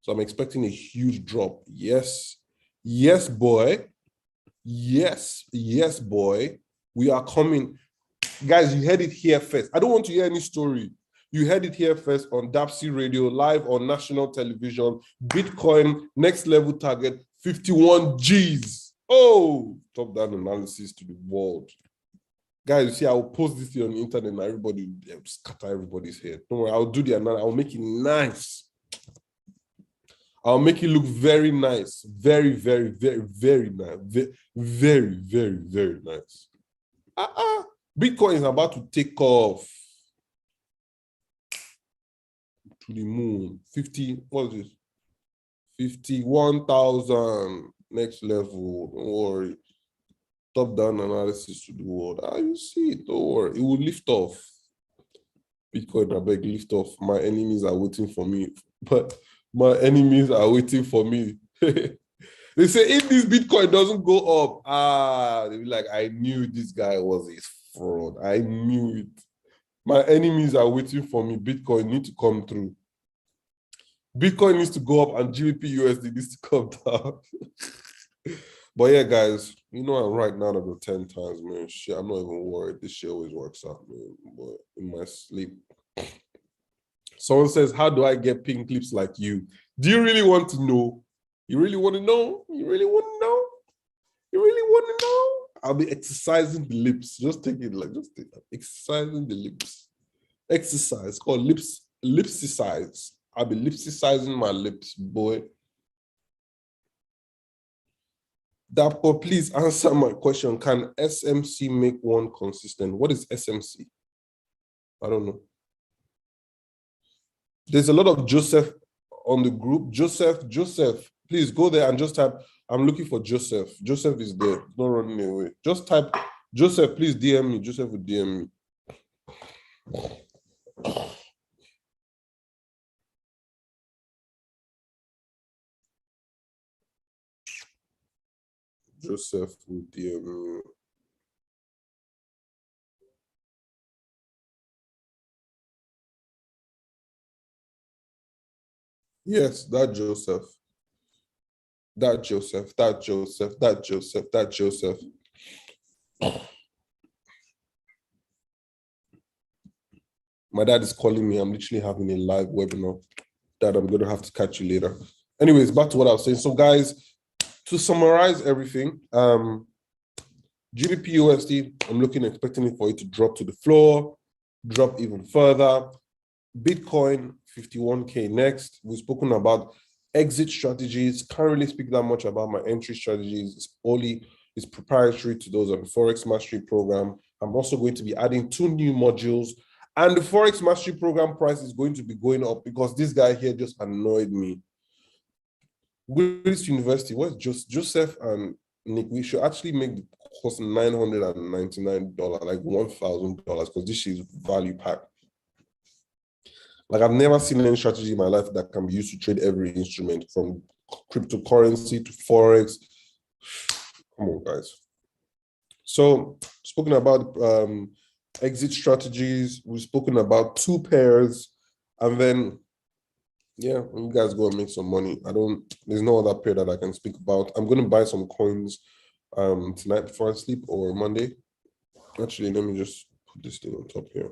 So I'm expecting a huge drop. Yes. Yes, boy. Yes. Yes, boy. We are coming. Guys, you heard it here first. I don't want to hear any story. You heard it here first on Dapsy Radio, live on national television. Bitcoin, next level target, 51 G's. Oh, top down analysis to the world. Guys, you see, I'll post this thing on the internet and everybody will scatter everybody's head. Don't worry, I'll do the analysis. I'll make it nice. I'll make it look very nice. Very, very, very, very nice. Very, very, very nice. Bitcoin is about to take off to the moon. 50, what is this? 51,000 next level. Don't worry. Top-down analysis to the world. You see it. Don't worry. It will lift off. Bitcoin, I beg, lift off. My enemies are waiting for me. But my enemies are waiting for me. They say if this Bitcoin doesn't go up, they'll be like, I knew this guy was a fraud. I knew it. My enemies are waiting for me. Bitcoin needs to come through. Bitcoin needs to go up and GBP USD needs to come down. But yeah, guys, you know I'm right now about 10 times, man. Shit, I'm not even worried. This shit always works out, man. But in my sleep. Someone says, how do I get pink clips like you? Do you really want to know? You really want to know? You really want to know? You really want to know? I'll be exercising the lips. Just take it like, just take it. Exercising the lips. Exercise called lipsicize. I'll be lipsicizing my lips, boy. Dapo, please answer my question. Can SMC make one consistent? What is SMC? I don't know. There's a lot of Joseph on the group. Joseph, please go there and just type, I'm looking for Joseph. Joseph is there, not running away. Just type, Joseph, please DM me. Joseph will DM me. Joseph will DM me. Yes, that Joseph. That Joseph, that Joseph, that Joseph, that Joseph. My dad is calling me. I'm literally having a live webinar. Dad, I'm going to have to catch you later. Anyways, back to what I was saying. So, guys, to summarize everything, GBP USD, I'm expecting it for it to drop to the floor, drop even further. Bitcoin, 51K next. We've spoken about exit strategies. Can't really speak that much about my entry strategies. It's proprietary to those on the Forex Mastery Program. I'm also going to be adding 2 new modules. And the Forex Mastery Program price is going to be going up because this guy here just annoyed me. Willis University, where's Joseph and Nick? We should actually make the cost $999, like $1,000, because this is value pack. Like, I've never seen any strategy in my life that can be used to trade every instrument, from cryptocurrency to Forex. Come on, guys. So, spoken about exit strategies, we've spoken about 2 pairs, and then, yeah, when you guys go and make some money, there's no other pair that I can speak about. I'm going to buy some coins tonight before I sleep, or Monday. Actually, let me just put this thing on top here.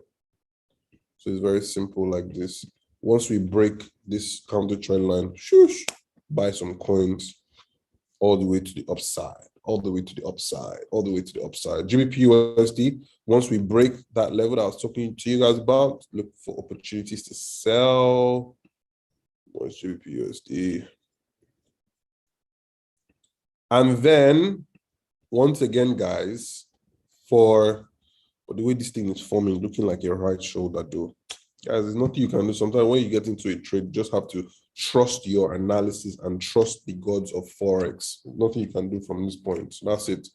So it's very simple like this. Once we break this counter trend line, shush, buy some coins all the way to the upside, all the way to the upside, all the way to the upside. GBP USD, once we break that level that I was talking to you guys about, look for opportunities to sell. What's GBP USD? And then, once again, guys, for the way this thing is forming, looking like your right shoulder, though. Guys, there's nothing you can do. Sometimes when you get into a trade, you just have to trust your analysis and trust the gods of Forex. Nothing you can do from this point. So that's it.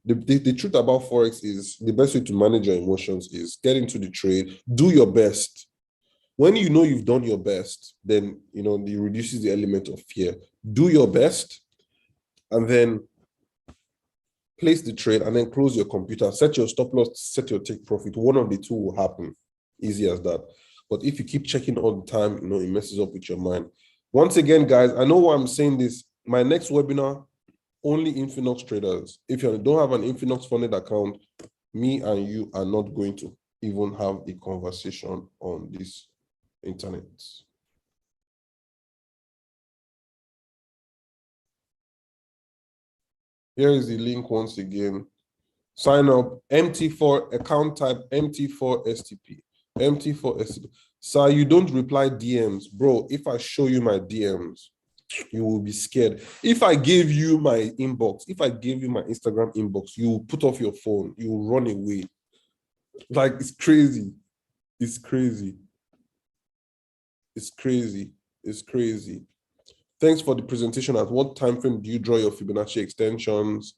The truth about Forex is the best way to manage your emotions is get into the trade, do your best. When you know you've done your best, then, it reduces the element of fear. Do your best. and then place the trade and then close your computer, set your stop loss, set your take profit. One of the two will happen. Easy as that. But if you keep checking all the time, you know, it messes up with your mind. Once again, guys, I know why I'm saying this. My next webinar, only Infinox traders. If you don't have an Infinox funded account, me and you are not going to even have a conversation on this internet. Here is the link once again. Sign up, MT4 account type MT4 STP. MT4 STP. Sir, you don't reply DMs. Bro, if I show you my DMs, you will be scared. If I gave you my inbox, if I gave you my Instagram inbox, you will put off your phone. You will run away. Like, it's crazy. It's crazy. It's crazy. It's crazy. Thanks for the presentation. At what time frame do you draw your Fibonacci extensions?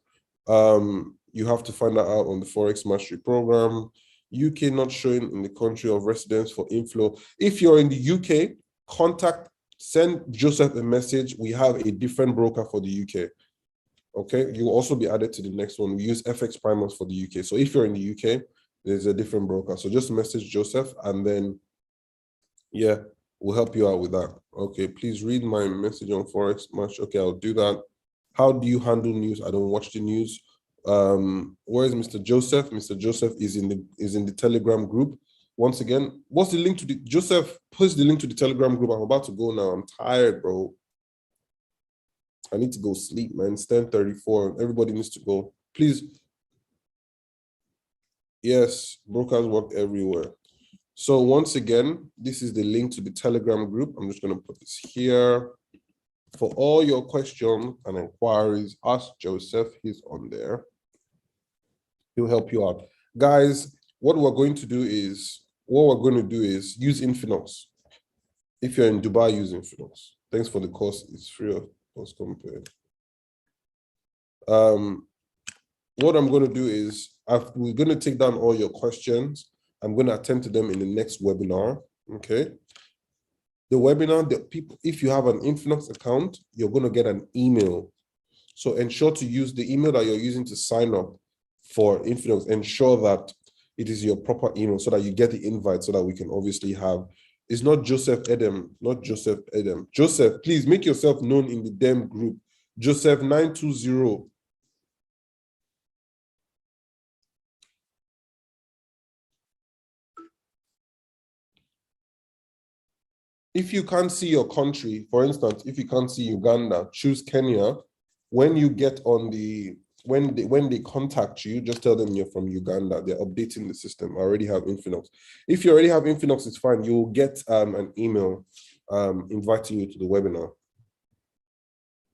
You have to find that out on the Forex Mastery Program. UK not showing in the country of residence for inflow. If you're in the UK, send Joseph a message. We have a different broker for the UK. Okay, you will also be added to the next one. We use FX Primers for the UK. So if you're in the UK, there's a different broker. So just message Joseph and then, yeah, we'll help you out with that. Okay, please read my message on Forex Match. Okay, I'll do that. How do you handle news? I don't watch the news. Where is Mr. Joseph? Mr. Joseph is in the Telegram group. Once again, what's the link to the Joseph? Post the link to the Telegram group. I'm about to go now. I'm tired, bro. I need to go sleep, man. It's 10:34. Everybody needs to go. Please. Yes, brokers work everywhere. So once again, this is the link to the Telegram group. I'm just going to put this here. For all your questions and inquiries, ask Joseph. He's on there. He'll help you out. Guys, what we're going to do is use Infinox. If you're in Dubai, use Infinox. Thanks for the course. It's free of cost compared. What I'm going to do is, we're going to take down all your questions. I'm going to attend to them in the next webinar. Okay. The webinar, if you have an Infinox account, you're going to get an email. So ensure to use the email that you're using to sign up for Infinox. Ensure that it is your proper email so that you get the invite so that we can obviously have. It's not Joseph Edem, not Joseph Edem. Joseph, please make yourself known in the DEM group. Joseph 920. If you can't see your country, for instance, if you can't see Uganda, choose Kenya. When you get on the, when they contact you, just tell them you're from Uganda. They're updating the system. I already have Infinox. If you already have Infinox, it's fine. You'll get an email inviting you to the webinar.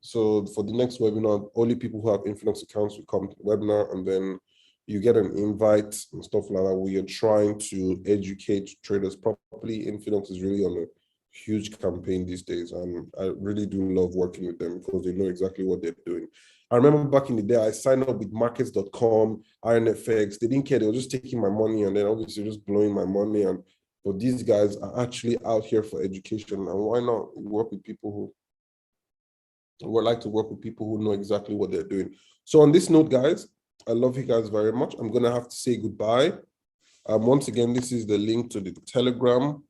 So for the next webinar, only people who have Infinox accounts will come to the webinar, and then you get an invite and stuff like that. We are trying to educate traders properly. Infinox is really on a huge campaign these days, and I really do love working with them because they know exactly what they're doing. I remember back in the day, I signed up with markets.com, IronFX. They didn't care. They were just taking my money and then obviously just blowing my money. But these guys are actually out here for education. And why not work with people who would like to work with people who know exactly what they're doing? So on this note, guys, I love you guys very much. I'm going to have to say goodbye. Once again, this is the link to the Telegram.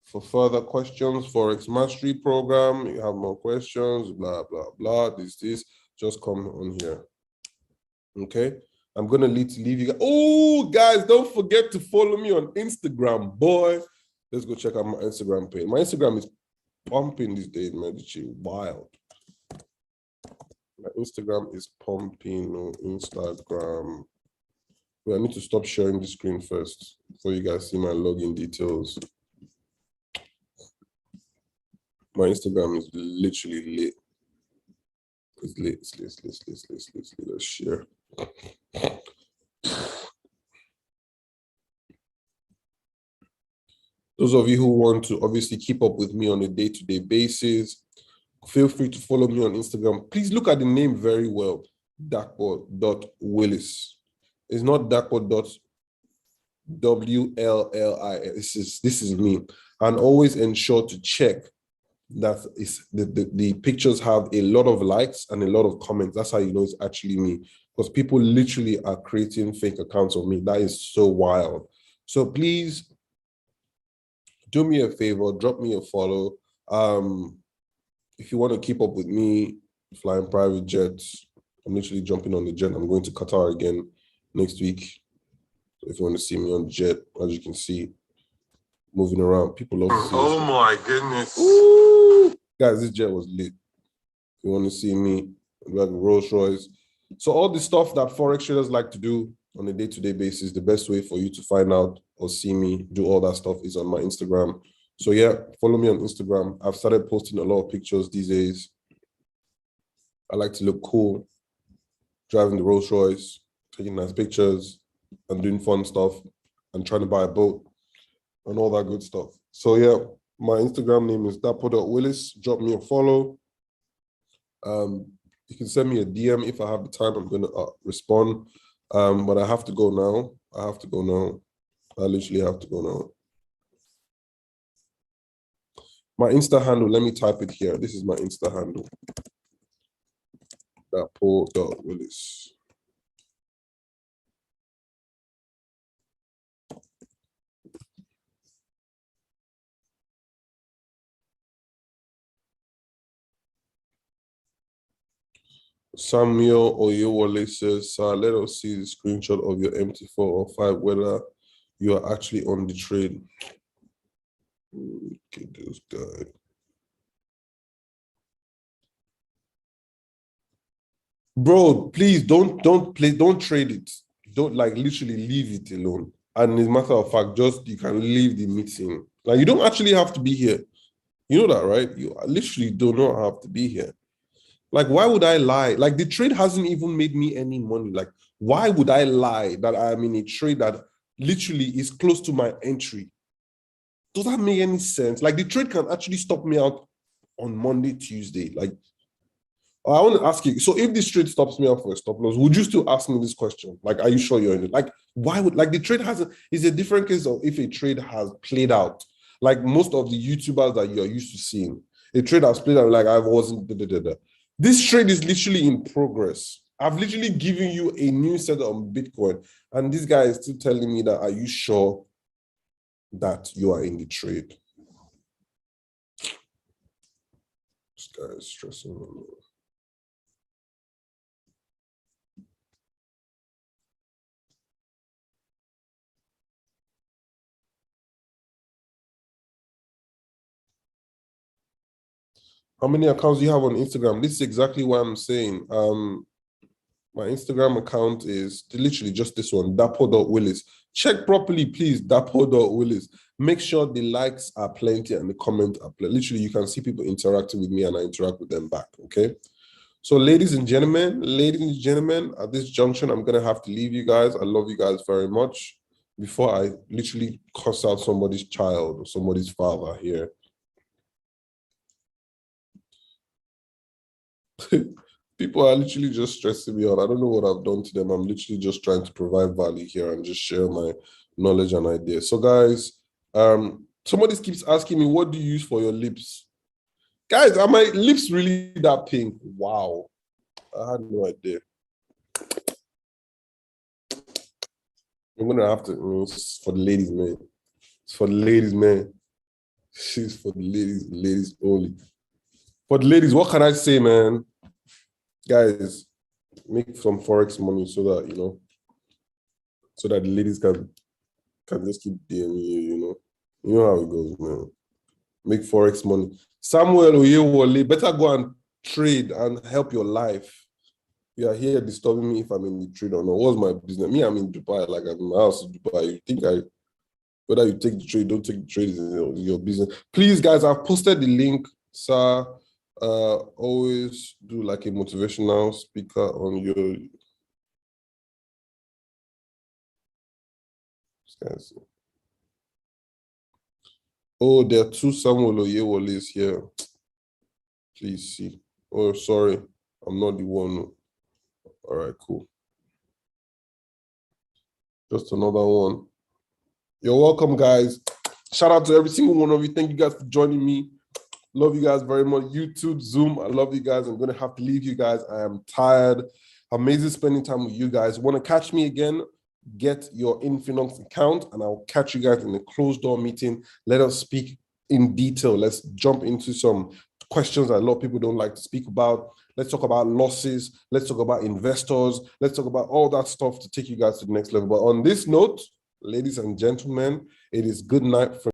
For further questions, Forex Mastery Program, you have more questions, blah, blah, blah, this, just come on here. Okay, I'm going to leave you guys. Oh, guys, don't forget to follow me on Instagram, boy. Let's go check out my Instagram page. My Instagram is pumping these days, man. It's wild. My Instagram is pumping on Instagram. Well, I need to stop sharing the screen first before you guys see my login details. My Instagram is literally lit. It's lit, it's lit, it's lit. Let's share. Those of you who want to obviously keep up with me on a day-to-day basis, feel free to follow me on Instagram. Please look at the name very well, Dakpo.Willis. It's not Dakpo.WLLI. This is me. And always ensure to check that is the pictures have a lot of likes and a lot of comments. That's how you know it's actually me, because people literally are creating fake accounts of me. That is so wild. So please do me a favor, drop me a follow. If you want to keep up with me flying private jets, I'm literally jumping on the jet. I'm going to Qatar again next week. So if you want to see me on the jet, as you can see, moving around, people love to see. Oh my goodness. Ooh. Guys, this jet was lit. If you want to see me, like Rolls Royce. So all the stuff that Forex traders like to do on a day-to-day basis, the best way for you to find out or see me do all that stuff is on my Instagram. So yeah, follow me on Instagram. I've started posting a lot of pictures these days. I like to look cool, driving the Rolls Royce, taking nice pictures and doing fun stuff and trying to buy a boat and all that good stuff. So yeah, my Instagram name is dapo.willis. Drop me a follow. You can send me a DM if I have the time. I'm going to respond. But I have to go now. I literally have to go now. My Insta handle, let me type it here. This is my Insta handle. Dapo.willis. Samuel Oyewole says, Sir, let us see the screenshot of your MT4 or 5, whether you are actually on the trade. Look at this guy. Bro, please don't trade it. Don't literally leave it alone. And as a matter of fact, just you can leave the meeting. Like you don't actually have to be here. You know that, right? You literally do not have to be here. Like, why would I lie? Like the trade hasn't even made me any money. Like, why would I lie that I'm in a trade that literally is close to my entry? Does that make any sense? Like the trade can actually stop me out on Monday, Tuesday. Like, I want to ask you, so if this trade stops me out for a stop loss, would you still ask me this question? Like, are you sure you're in it? Like, why would, like the trade is a different case of if a trade has played out. Like most of the YouTubers that you're used to seeing, a trade has played out, like I wasn't, This trade is literally in progress. I've literally given you a new set on Bitcoin, and this guy is still telling me that, are you sure that you are in the trade? This guy is stressing me. How many accounts do you have on Instagram? This is exactly what I'm saying. My Instagram account is literally just this one, dapo.willis. Check properly, please, dapo.willis. Make sure the likes are plenty and the comments are plenty. Literally, you can see people interacting with me and I interact with them back, okay? So ladies and gentlemen, at this junction, I'm going to have to leave you guys. I love you guys very much. Before I literally cuss out somebody's child or somebody's father here. People are literally just stressing me out. I don't know what I've done to them. I'm literally just trying to provide value here and just share my knowledge and ideas. So guys, somebody keeps asking me, what do you use for your lips? Guys, are my lips really that pink? Wow. I had no idea. I'm gonna have to, it's for the ladies, man. It's for the ladies, man. She's for the ladies only. For the ladies, what can I say, man? Guys, make some Forex money so that, so that the ladies can just keep DMing you, You know how it goes, man. Make Forex money. Samuel Oyewole, better go and trade and help your life. You are here disturbing me if I'm in the trade or not. What's my business? Me, I'm in Dubai, like I'm in my house in Dubai. You think whether you take the trade, don't take the trade is your business. Please, guys, I've posted the link, sir. Always do like a motivational speaker on your. Guys. Oh, there are two Samuel Oyewoles here. Please see. Oh, sorry. I'm not the one. All right, cool. Just another one. You're welcome, guys. Shout out to every single one of you. Thank you guys for joining me. Love you guys very much. YouTube, Zoom, I love you guys. I'm going to have to leave you guys. I am tired. Amazing spending time with you guys. Want to catch me again? Get your Infinux account, and I'll catch you guys in the closed door meeting. Let us speak in detail. Let's jump into some questions that a lot of people don't like to speak about. Let's talk about losses. Let's talk about investors. Let's talk about all that stuff to take you guys to the next level. But on this note, ladies and gentlemen, it is good night from